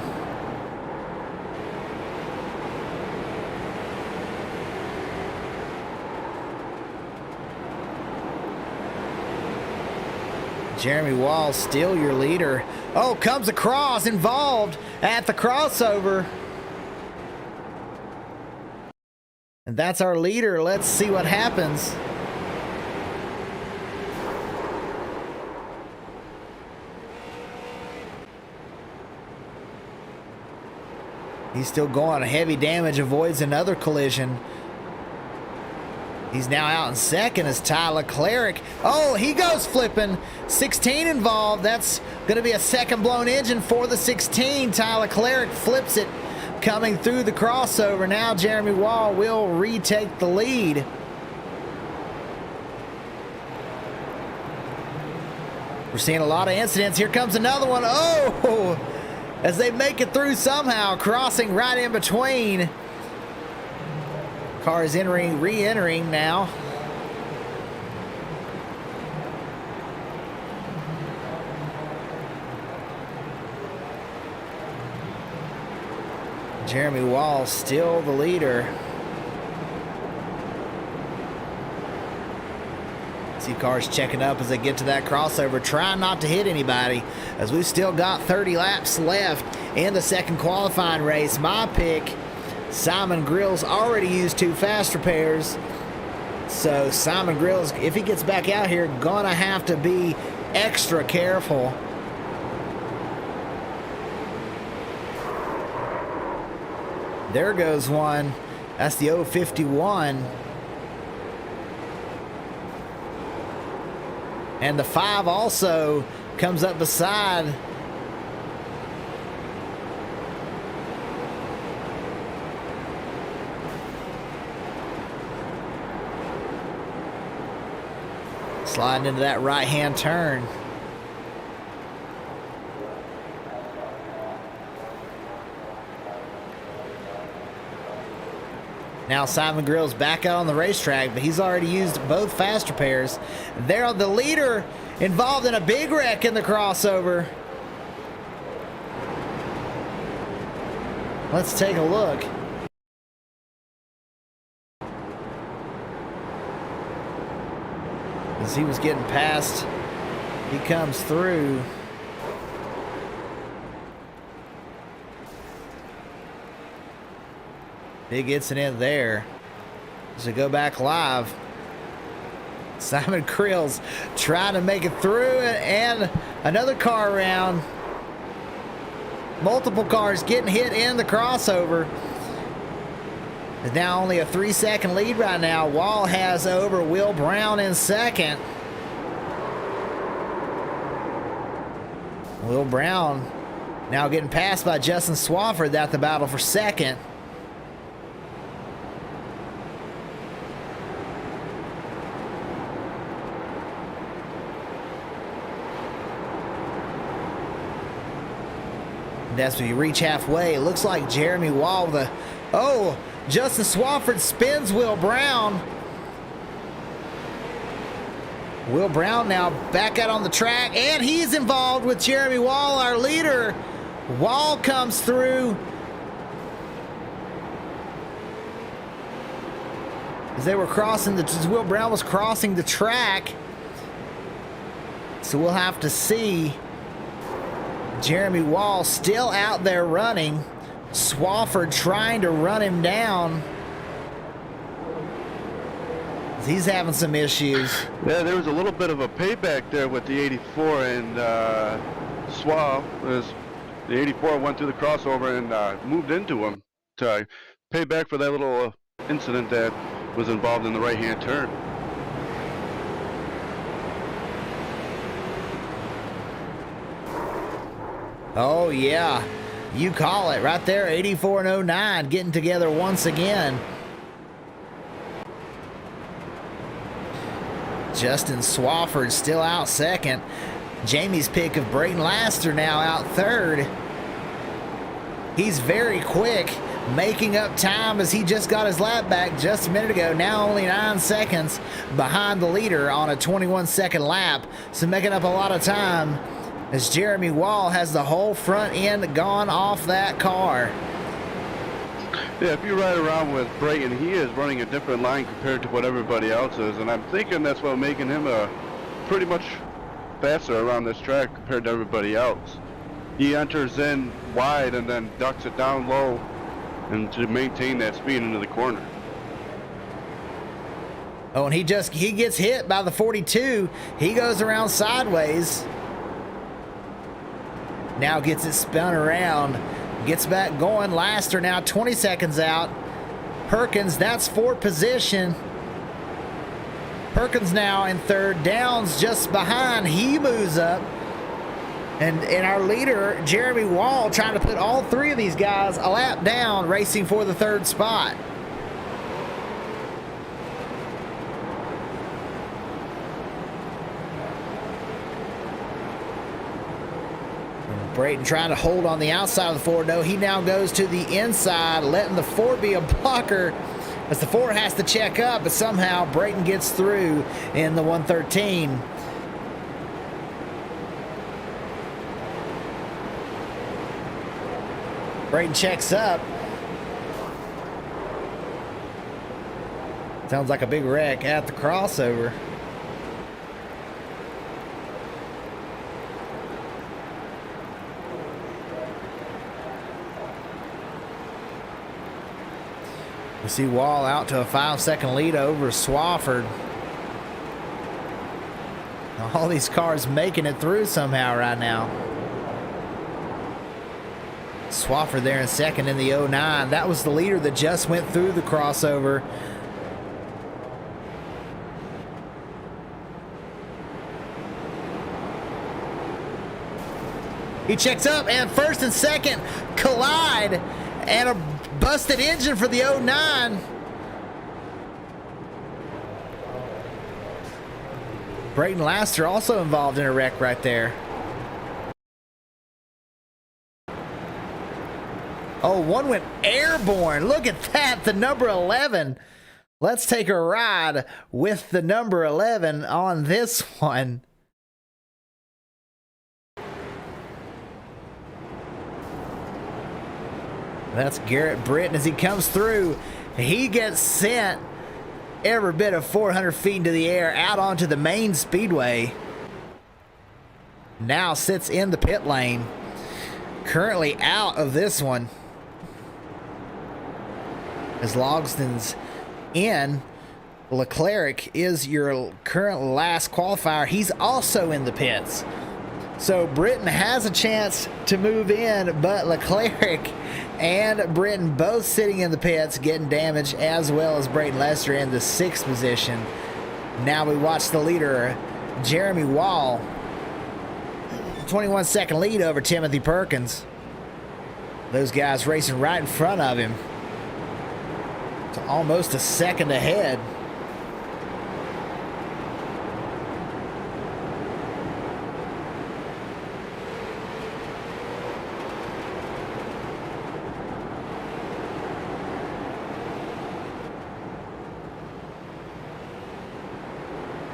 Jeremy Wall still your leader. Oh, comes across, involved at the crossover. And that's our leader. Let's see what happens. He's still going. Heavy damage, avoids another collision. He's now out in second as Tyler Cleric. Oh, he goes flipping. 16 involved. That's going to be a second blown engine for the 16. Tyler Cleric flips it, coming through the crossover. Now Jeremy Wall will retake the lead. We're seeing a lot of incidents. Here comes another one. Oh, as they make it through somehow, crossing right in between. Car is entering, re-entering now. Jeremy Wall still the leader. See cars checking up as they get to that crossover, trying not to hit anybody, as we've still got 30 laps left in the second qualifying race. My pick, Simon Grills, already used 2 fast repairs. So Simon Grills, if he gets back out here, gonna have to be extra careful. There goes one. That's the 051. And the 5 also comes up beside. Sliding into that right-hand turn. Now Simon Grill's back out on the racetrack, but he's already used both faster pairs. There, the leader involved in a big wreck in the crossover. Let's take a look. As he was getting past, he comes through. Big incident there. So go back live. Simon Krill's trying to make it through, and another car around. Multiple cars getting hit in the crossover. There's now only a 3-second lead right now. Wall has over Will Brown in second. Will Brown now getting passed by Justin Swafford at the battle for second. And as we reach halfway, it looks like Jeremy Wall with a... Oh, Justin Swafford spins Will Brown. Will Brown now back out on the track, and he's involved with Jeremy Wall, our leader. Wall comes through. As they were crossing, as Will Brown was crossing the track. So we'll have to see. Jeremy Wall still out there running. Swafford trying to run him down. He's having some issues. Yeah, there was a little bit of a payback there with the 84 and Swaff. The 84 went through the crossover and moved into him to pay back for that little incident that was involved in the right-hand turn. Oh, yeah. You call it right there. 84 and 09 getting together once again. Justin Swafford still out second. Jamie's pick of Brayton Laster now out third. He's very quick, making up time as he just got his lap back just a minute ago. Now only 9 seconds behind the leader on a 21-second lap. So making up a lot of time as Jeremy Wall has the whole front end gone off that car. Yeah, if you ride around with Brayton, he is running a different line compared to what everybody else is, and I'm thinking that's what making him pretty much faster around this track compared to everybody else. He enters in wide and then ducks it down low and to maintain that speed into the corner. Oh, and he gets hit by the 42. He goes around sideways. Now gets it spun around. Gets back going. Laster now 20 seconds out. Perkins, that's fourth position. Perkins now in third. Downs just behind. He moves up. And our leader, Jeremy Wall, trying to put all three of these guys a lap down, racing for the third spot. Brayton trying to hold on the outside of the Ford. No, he now goes to the inside, letting the Ford be a blocker as the Ford has to check up, but somehow Brayton gets through in the 113. Brayton checks up. Sounds like a big wreck at the crossover. We see Wall out to a 5-second lead over Swafford. All these cars making it through somehow right now. Swafford there in second in the 09. That was the leader that just went through the crossover. He checks up, and first and second collide, and a busted engine for the 09. Brayton Laster also involved in a wreck right there. Oh, one went airborne. Look at that, the number 11. Let's take a ride with the number 11 on this one. That's Garrett Britton as he comes through. He gets sent every bit of 400 feet into the air out onto the main speedway. Now sits in the pit lane. Currently out of this one. As Logston's in, Leclerc is your current last qualifier. He's also in the pits. So Britton has a chance to move in, but Leclerc and Britton both sitting in the pits getting damaged, as well as Brayton Lester in the 6th position. Now we watch the leader, Jeremy Wall. 21-second lead over Timothy Perkins. Those guys racing right in front of him. It's almost a second ahead.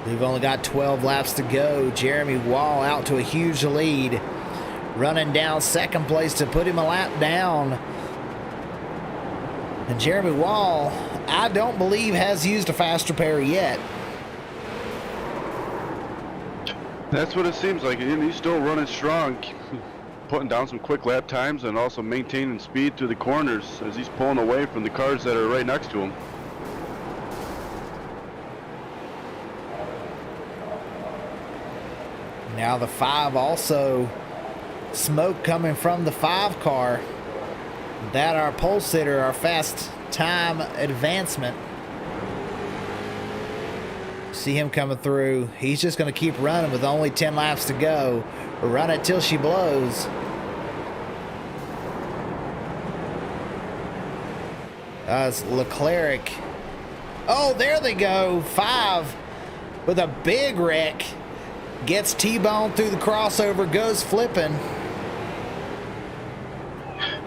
We've only got 12 laps to go. Jeremy Wall out to a huge lead. Running down second place to put him a lap down. And Jeremy Wall, I don't believe has used a fast repair yet. That's what it seems like. And he's still running strong, putting down some quick lap times and also maintaining speed through the corners as he's pulling away from the cars that are right next to him. Now the 5 also, smoke coming from the 5 car. That our pole sitter, our fast time advancement. See him coming through. He's just going to keep running with only 10 laps to go. Run it till she blows. It's Leclerc. Oh, there they go. 5 with a big wreck. Gets T-boned through the crossover, goes flipping.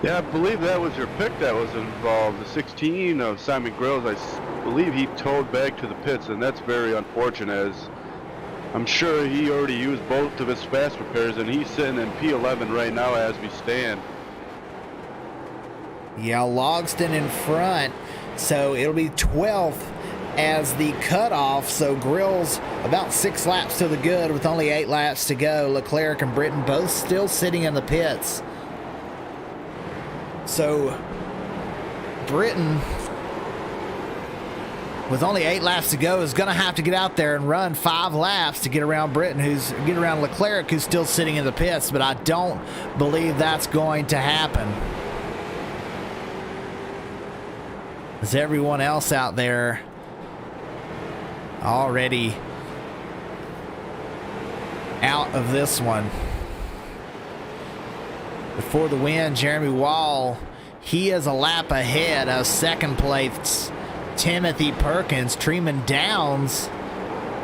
Yeah, I believe that was your pick that was involved. The 16 of Simon Grills, I believe he towed back to the pits, and that's very unfortunate, as I'm sure he already used both of his fast repairs, and he's sitting in P11 right now as we stand. Yeah, Logston in front, so it'll be 12th as the cutoff. So Grills about 6 laps to the good with only 8 laps to go. Leclerc and Britton both still sitting in the pits. So Britton, with only 8 laps to go, is going to have to get out there and run 5 laps to get around Leclerc, who's still sitting in the pits. But I don't believe that's going to happen, as everyone else out there already out of this one. Before the win, Jeremy Wall, he is a lap ahead of second place Timothy Perkins. Treman Downs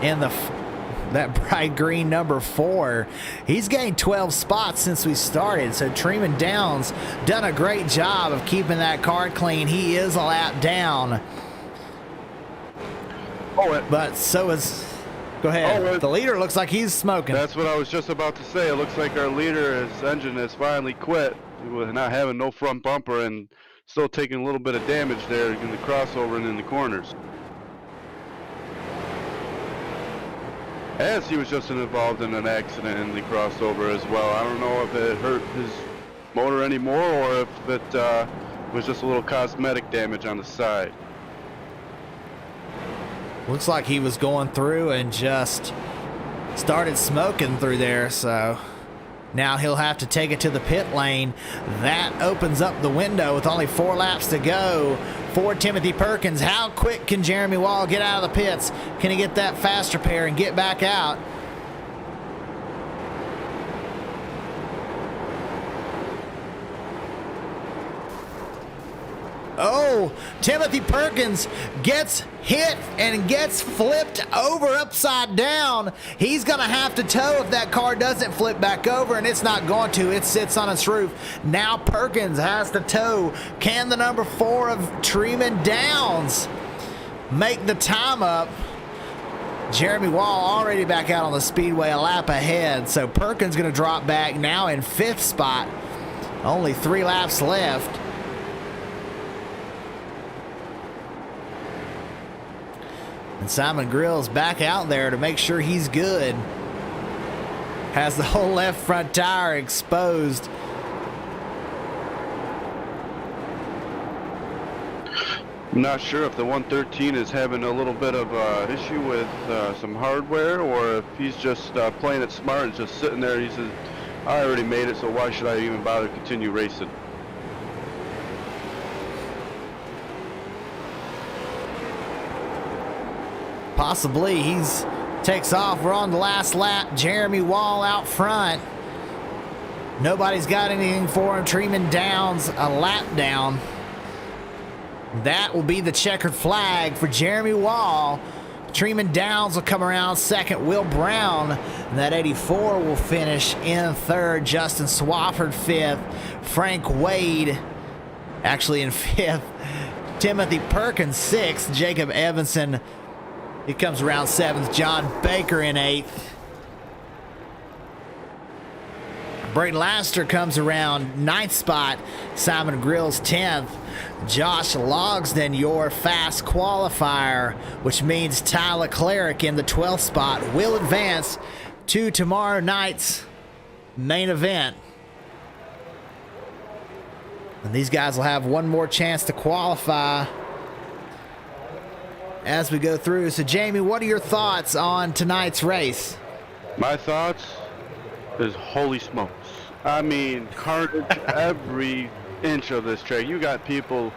in that bright green number 4. He's gained 12 spots since we started, so Treman Downs done a great job of keeping that car clean. He is a lap down. But so is... Go ahead. The leader looks like he's smoking. That's what I was just about to say. It looks like our leader, his engine has finally quit. He was not having no front bumper and still taking a little bit of damage there in the crossover and in the corners. As he was just involved in an accident in the crossover as well. I don't know if it hurt his motor anymore or if it was just a little cosmetic damage on the side. Looks like he was going through and just started smoking through there, so now he'll have to take it to the pit lane. That opens up the window with only 4 laps to go for Timothy Perkins. How quick can Jeremy Wall get out of the pits? Can he get that fast repair and get back out? Oh, Timothy Perkins gets hit and gets flipped over upside down. He's going to have to tow if that car doesn't flip back over, and it's not going to. It sits on its roof. Now Perkins has to tow. Can the number 4 of Treeman Downs make the time up? Jeremy Wall already back out on the speedway, a lap ahead. So Perkins going to drop back now in 5th spot. Only 3 laps left. And Simon Grill's back out there to make sure he's good. Has the whole left front tire exposed. I'm not sure if the 113 is having a little bit of issue with some hardware, or if he's just playing it smart and just sitting there. He says, I already made it, so why should I even bother to continue racing? Possibly. He's takes off. We're on the last lap. Jeremy Wall out front. Nobody's got anything for him. Treeman Downs a lap down. That will be the checkered flag for Jeremy Wall. Treeman Downs will come around second. Will Brown, and that 84 will finish in 3rd. Justin Swafford 5th. Frank Wade actually in 5th. Timothy Perkins 6th. Jacob Evanson, he comes around 7th. John Baker in 8th. Brayden Laster comes around 9th spot. Simon Grills 10th. Josh Logsdon, your fast qualifier, which means Tyler Cleric in the 12th spot, will advance to tomorrow night's main event. And these guys will have one more chance to qualify as we go through. So, Jamie, what are your thoughts on tonight's race? My thoughts is holy smokes. I mean, carnage every inch of this track. You got people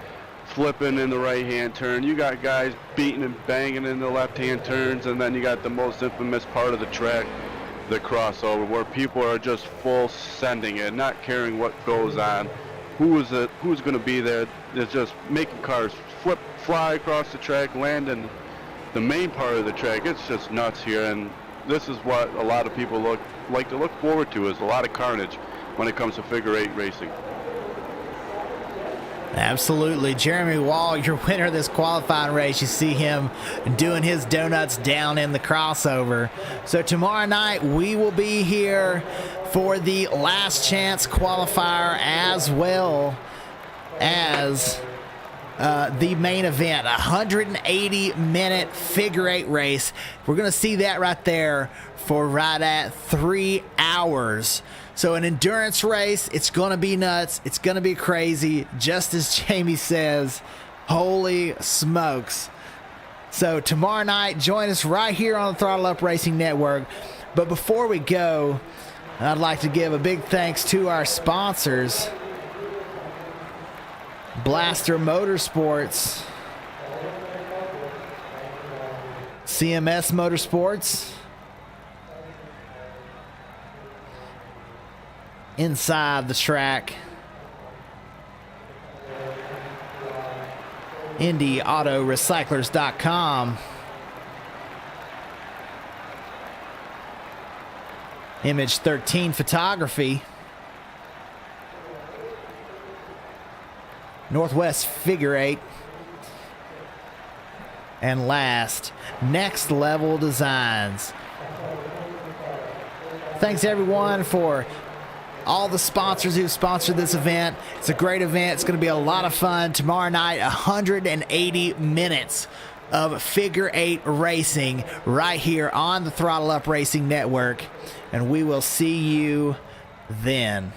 flipping in the right-hand turn. You got guys beating and banging in the left-hand turns, and then you got the most infamous part of the track, the crossover, where people are just full sending it, not caring what goes on. Who's going to be there? It's just making cars fly across the track, land in the main part of the track. It's just nuts here, and this is what a lot of people like to look forward to, is a lot of carnage when it comes to figure 8 racing. Absolutely. Jeremy Wall, your winner of this qualifying race. You see him doing his donuts down in the crossover. So tomorrow night we will be here for the last chance qualifier, as well as the main event, 180-minute figure 8 race. We're going to see that right there for right at 3 hours. So an endurance race, it's going to be nuts. It's going to be crazy, just as Jamie says. Holy smokes. So tomorrow night, join us right here on the Throttle Up Racing Network. But before we go, I'd like to give a big thanks to our sponsors. Blaster Motorsports, CMS Motorsports, Inside the Track, IndyAutoRecyclers.com, Image 13 Photography, Northwest Figure 8, and last, Next Level Designs. Thanks everyone for all the sponsors who've sponsored this event. It's a great event. It's going to be a lot of fun. Tomorrow night, 180 minutes of figure 8 racing right here on the Throttle Up Racing Network. And we will see you then.